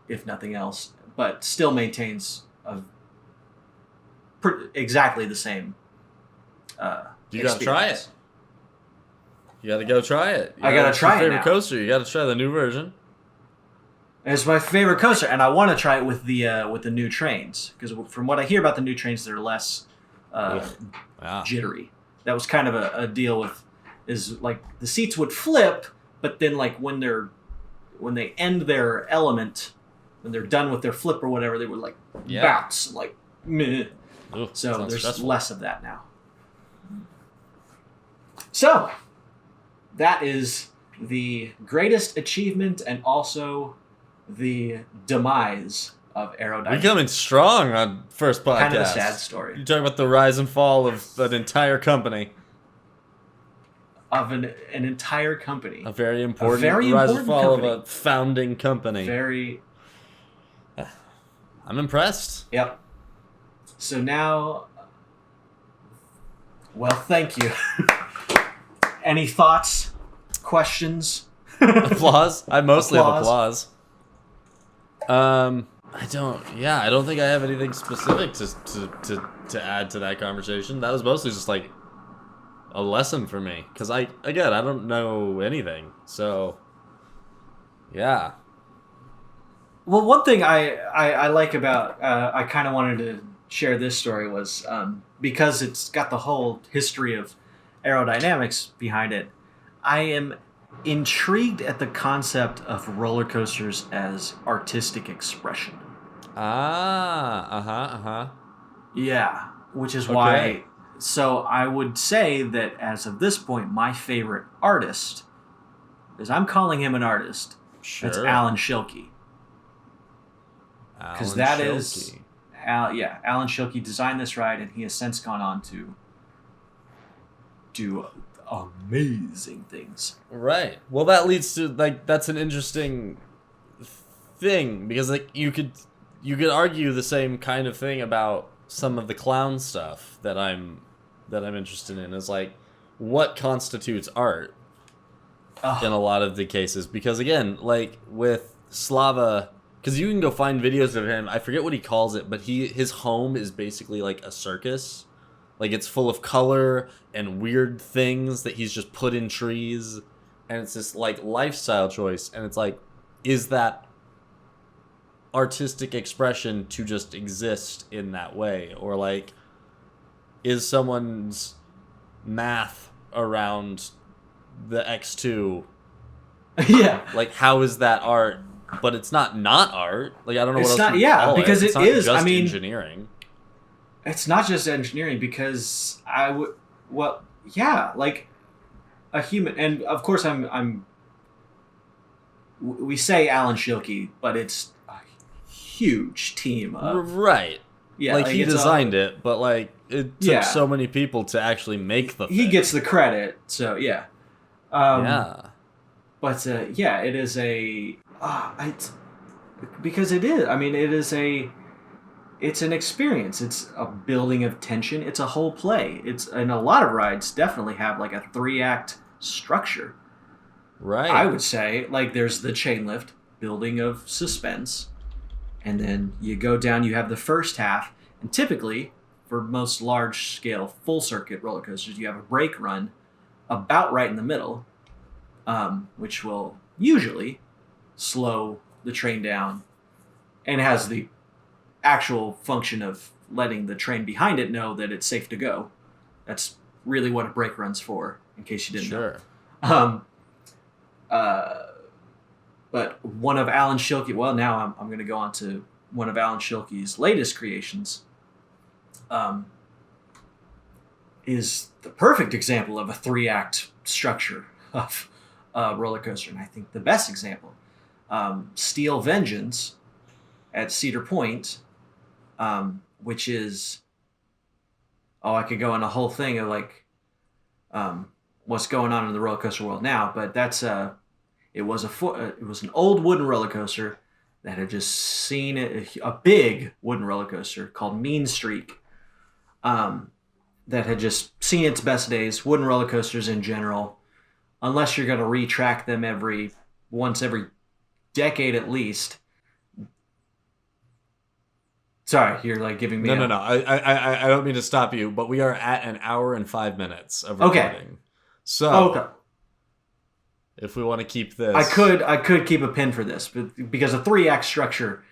if nothing else, but still maintains exactly the same you gotta try it. You gotta go try it. I gotta try it. Favorite coaster. You gotta try the new version. It's my favorite coaster, and I want to try it with the new trains, because from what I hear about the new trains, they're less jittery. That was kind of a deal with, is like the seats would flip, but then like when they end their element, when they're done with their flip or whatever, they would like bounce like meh. Ooh, so there's stressful. less of that now. So that is the greatest achievement and also the demise of aerodynamics. We're coming strong on first podcast. Kind of a sad story. You're talking about the rise and fall of an entire company. Of an entire company. A very important rise and fall of a founding company. I'm impressed. Yep. So now, well, thank you. Any thoughts, questions? Applause? I mostly have applause. I don't think I have anything specific to add to that conversation. That was mostly just like a lesson for me, because I don't know anything. So, yeah. Well, one thing I like about I kind of wanted to share this story was because it's got the whole history of aerodynamics behind it. I am intrigued at the concept of roller coasters as artistic expression. Yeah, which is why. So I would say that as of this point, my favorite artist, because I'm calling him an artist, that's Alan Schilke. Because that is, Alan Schilke designed this ride, and he has since gone on to do amazing things. Right. Well, that leads to that's an interesting thing because you could argue the same kind of thing about some of the clown stuff that I'm interested in. Is what constitutes art in a lot of the cases, because again, with Slava. Because you can go find videos of him. I forget what he calls it, but his home is basically like a circus. It's full of color and weird things that he's just put in trees. And it's this lifestyle choice. And it's is that artistic expression to just exist in that way? Or is someone's math around the X2? Yeah. How is that art? But it's not art. I don't know it's what else. Not, yeah, because it's it not is. Just I mean, engineering. It's not just engineering because I would. Well, yeah, a human, and of course I'm. We say Alan Schilke, but it's a huge team of. Right. Yeah, he designed it, but it took so many people to actually make the thing. He gets the credit, so yeah. Yeah. But yeah, it is a. Because it is. I mean, it's an experience. It's a building of tension. It's a whole play. And a lot of rides definitely have a 3-act structure. Right. I would say there's the chain lift, building of suspense, and then you go down. You have the first half, and typically for most large scale full circuit roller coasters, you have a brake run about right in the middle, which will usually slow the train down and has the actual function of letting the train behind it know that it's safe to go. That's really what a brake run's for, in case you didn't know. But one of Alan Schilke, well, now I'm going to go on to one of Alan Schilke's latest creations, is the perfect example of a 3-act structure of a roller coaster. And I think the best example, Steel Vengeance at Cedar Point, which is, I could go on a whole thing of what's going on in the roller coaster world now, but that's it was an old wooden roller coaster that had just seen a big wooden roller coaster called Mean Streak, that had just seen its best days. Wooden roller coasters in general, unless you're going to retrack them once every decade at least. Sorry, you're giving me. No. I don't mean to stop you, but we are at an hour and 5 minutes of recording. Okay. So, if we want to keep this, I could keep a pin for this, but because a 3-act structure,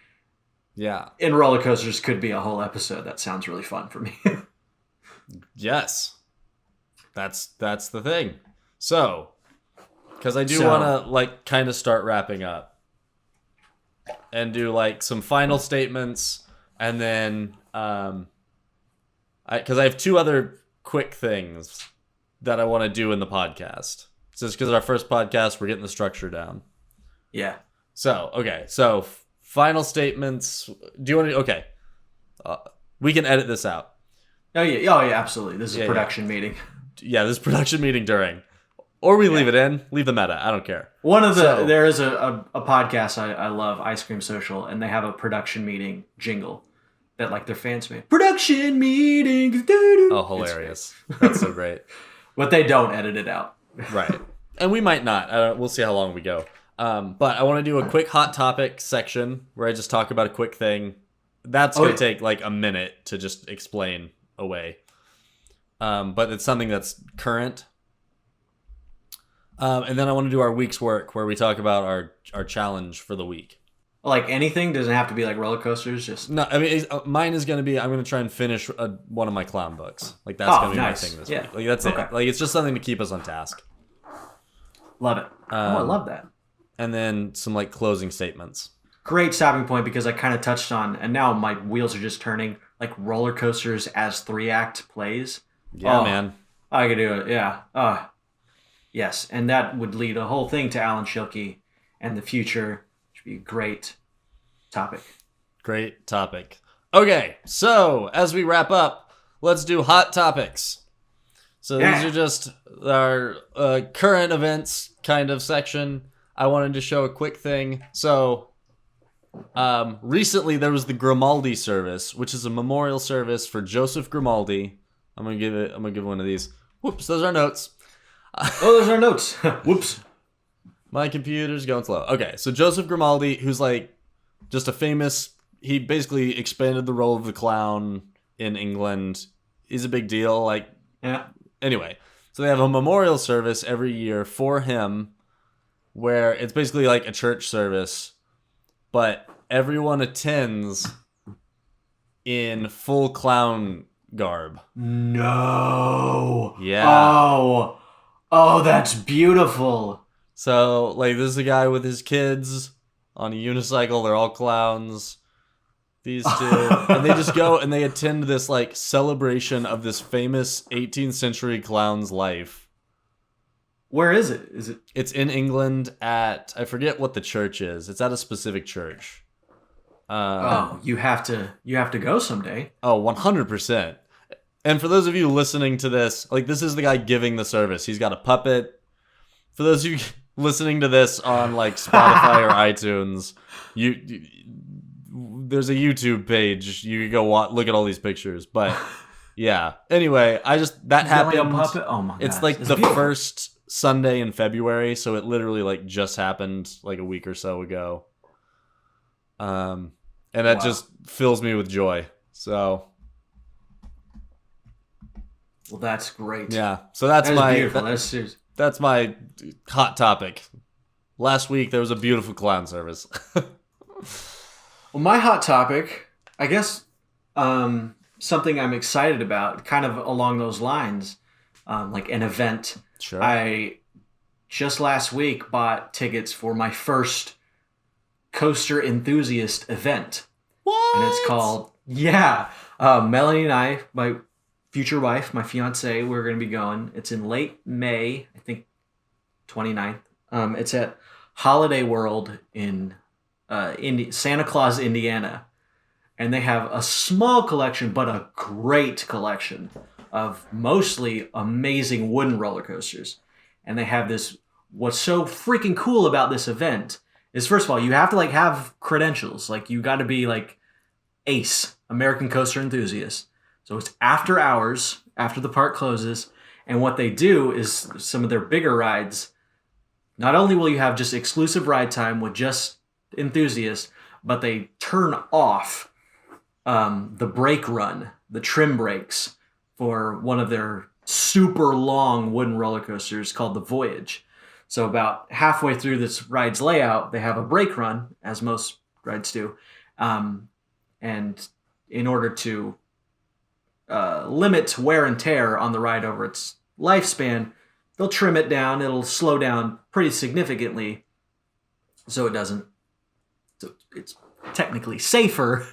in roller coasters could be a whole episode. That sounds really fun for me. Yes, that's the thing. So, because I do want to kind of start wrapping up and do some final statements. And then, because I have 2 other quick things that I want to do in the podcast. Just because our first podcast, we're getting the structure down. Yeah. So, okay. So, final statements. Do you want to... Okay. We can edit this out. Oh, yeah, absolutely. This is a production meeting. Yeah, this is production meeting during. Or we leave it in. Leave the meta. I don't care. There is a podcast I love, Ice Cream Social, and they have a production meeting jingle that their fans make. Production meeting. Oh, hilarious. That's so great. But they don't edit it out. Right. And we might not. We'll see how long we go. But I want to do a quick hot topic section where I just talk about a quick thing. That's going to take a minute to just explain away. But it's something that's current. And then I want to do our week's work where we talk about our challenge for the week. Like anything doesn't have to be like roller coasters. Just No, I mean mine is gonna be. I'm gonna try and finish one of my clown books. Like that's gonna be nice. my thing this Yeah. week. Like that's it. Like it's just something to keep us on task. Love it. I love that. And then some like closing statements. Great stopping point because I kind of touched on, and now my wheels are just turning, like roller coasters as 3-act plays. Yeah, man. I could do it. Yeah. Yes, and that would lead a whole thing to Alan Schilke and the future. Which would be a great topic. Great topic. Okay, so as we wrap up, let's do hot topics. So these are just our current events kind of section. I wanted to show a quick thing. So recently there was the Grimaldi service, which is a memorial service for Joseph Grimaldi. I'm gonna give one of these. Whoops, those are notes. Oh, those are notes. Whoops. My computer's going slow. Okay, so Joseph Grimaldi, who's like just a famous, he basically expanded the role of the clown in England. He's a big deal. Like, Yeah. anyway, so they have a memorial service every year for him where it's basically like a church service, but everyone attends in full clown garb. No. Yeah. Oh, that's beautiful. So, like, this is a guy with his kids on a unicycle. They're all clowns. These two. And they just go and they attend this, like, celebration of this famous 18th century clown's life. Where is it? It's in England at, I forget what the church is. It's at a specific church. You have to go someday. Oh, 100%. And for those of you listening to this, like, this is the guy giving the service. He's got a puppet. For those of you listening to this on, like, Spotify or iTunes, there's a YouTube page. You can go look at all these pictures. But, yeah. Anyway, that happened. Puppet? Oh, my God. It's, like, the first Sunday in February, so it literally, like, just happened, like, a week or so ago. And that just fills me with joy. So... Well, that's great. Yeah, so that's my beautiful. That's my hot topic. Last week there was a beautiful clown service. Well, my hot topic, I guess, something I'm excited about, kind of along those lines, like an event. Sure. I just last week bought tickets for my first coaster enthusiast event. What? And it's called Melanie and I, my future wife, my fiance, we're going to be going. It's in late May, I think 29th. It's at Holiday World in Santa Claus, Indiana. And they have a small collection, but a great collection of mostly amazing wooden roller coasters. And they have this, what's so freaking cool about this event is, first of all, you have to, like, have credentials. Like, you got to be, like, ACE, American Coaster Enthusiast. So it's after hours, after the park closes, and what they do is some of their bigger rides, not only will you have just exclusive ride time with just enthusiasts, but they turn off the brake run, the trim brakes, for one of their super long wooden roller coasters called the Voyage. So about halfway through this ride's layout, they have a brake run, as most rides do, and in order to limit wear and tear on the ride over its lifespan, they'll trim it down. It'll slow down pretty significantly, so it doesn't. So it's technically safer,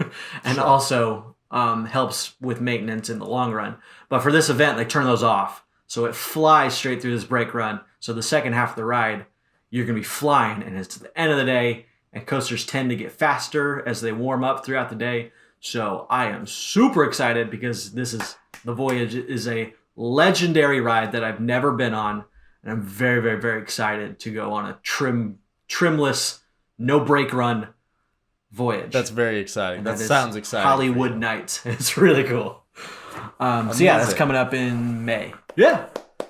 and also helps with maintenance in the long run. But for this event, they turn those off, so it flies straight through this brake run. So the second half of the ride, you're gonna be flying, and it's the end of the day. And coasters tend to get faster as they warm up throughout the day. So I am super excited because the Voyage is a legendary ride that I've never been on. And I'm very, very, very excited to go on a trimless, no brake run Voyage. That's very exciting. That sounds exciting. Hollywood Nights. It's really cool. So yeah, that's coming up in May. Yeah.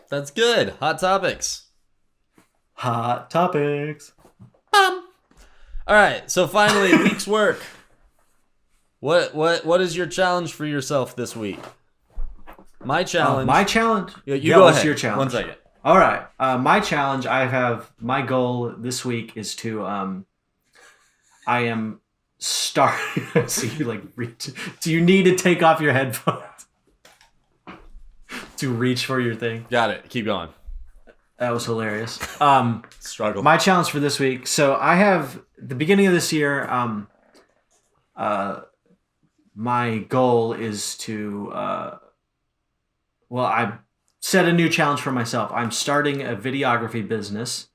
That's good. Hot topics. Hot topics. All right. So finally, week's work. What is your challenge for yourself this week? My challenge. My challenge. You go what's ahead. your challenge? 1 second. All right. My challenge. My goal this week is to I am starting. So you like reach. Do you need to take off your headphones to reach for your thing? Got it. Keep going. That was hilarious. Struggle. My challenge for this week. So I have the beginning of this year. My goal is to. I set a new challenge for myself. I'm starting a videography business.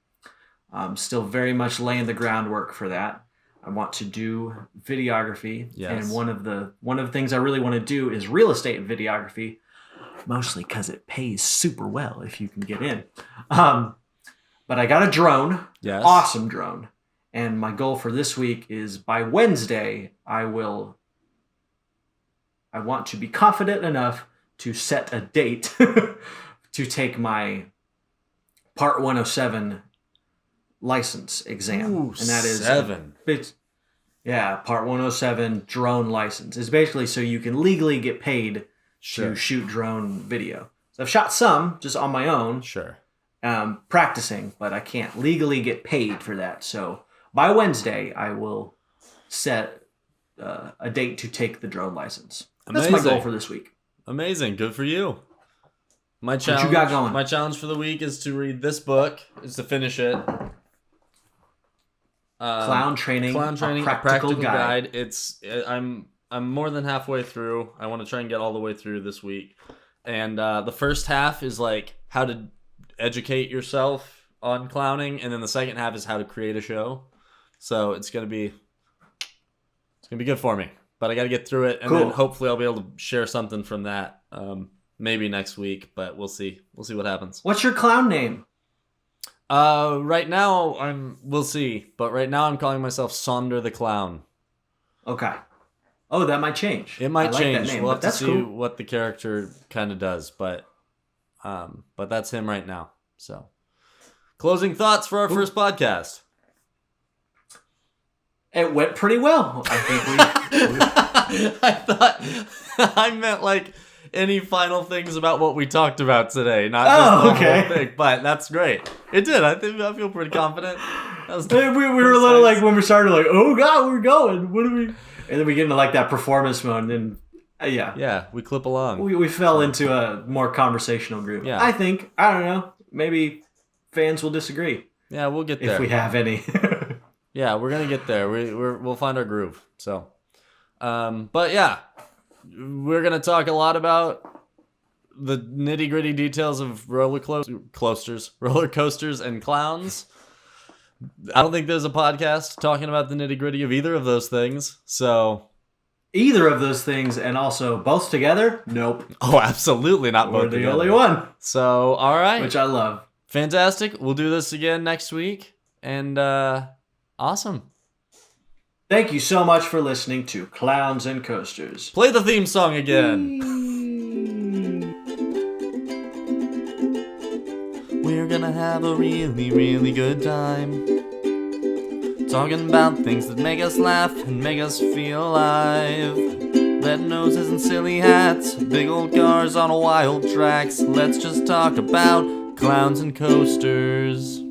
I'm still very much laying the groundwork for that. I want to do videography, and one of the things I really want to do is real estate videography, mostly because it pays super well if you can get in. But I got a drone, awesome drone, and my goal for this week is by Wednesday I want to be confident enough to set a date to take my Part 107 license exam. Ooh, and that is 7. Part 107 drone license. It's basically so you can legally get paid to shoot drone video. So I've shot some just on my own. Sure. Practicing, but I can't legally get paid for that. So by Wednesday, I will set a date to take the drone license. Amazing. That's my goal for this week. Amazing. Good for you. My challenge, what you got going? My challenge for the week is to read this book, is to finish it. Clown Training, a practical guide. I'm more than halfway through. I want to try and get all the way through this week. And the first half is like how to educate yourself on clowning, and then the second half is how to create a show. So it's gonna be good for me. But I got to get through it, and then hopefully I'll be able to share something from that. Maybe next week, but we'll see. We'll see what happens. What's your clown name? Right now we'll see. But right now I'm calling myself Sonder the Clown. Okay. Oh, that might change. It might change. That name, we'll have to see cool. what the character kind of does, but that's him right now. So, closing thoughts for our first podcast. It went pretty well. I think I thought I meant like any final things about what we talked about today, not just the whole thing. But that's great. It did. I feel pretty confident. We were a little like when we started, like, oh god, we're going. What do we? And then we get into like that performance mode, and then yeah, we clip along. We fell into a more conversational group. Yeah, I don't know. Maybe fans will disagree. Yeah, we'll get there if we have any. Yeah, we're gonna get there. We'll find our groove. So, but yeah, we're gonna talk a lot about the nitty gritty details of roller coasters, and clowns. I don't think there's a podcast talking about the nitty gritty of either of those things. So, either of those things, and also both together? Nope. Oh, absolutely not. We're both the together. only one. So, all right, which I love. Fantastic. We'll do this again next week, and awesome. Thank you so much for listening to Clowns and Coasters. Play the theme song again. We're gonna have a really, really good time, talking about things that make us laugh and make us feel alive. Red noses and silly hats, big old cars on wild tracks. Let's just talk about clowns and coasters.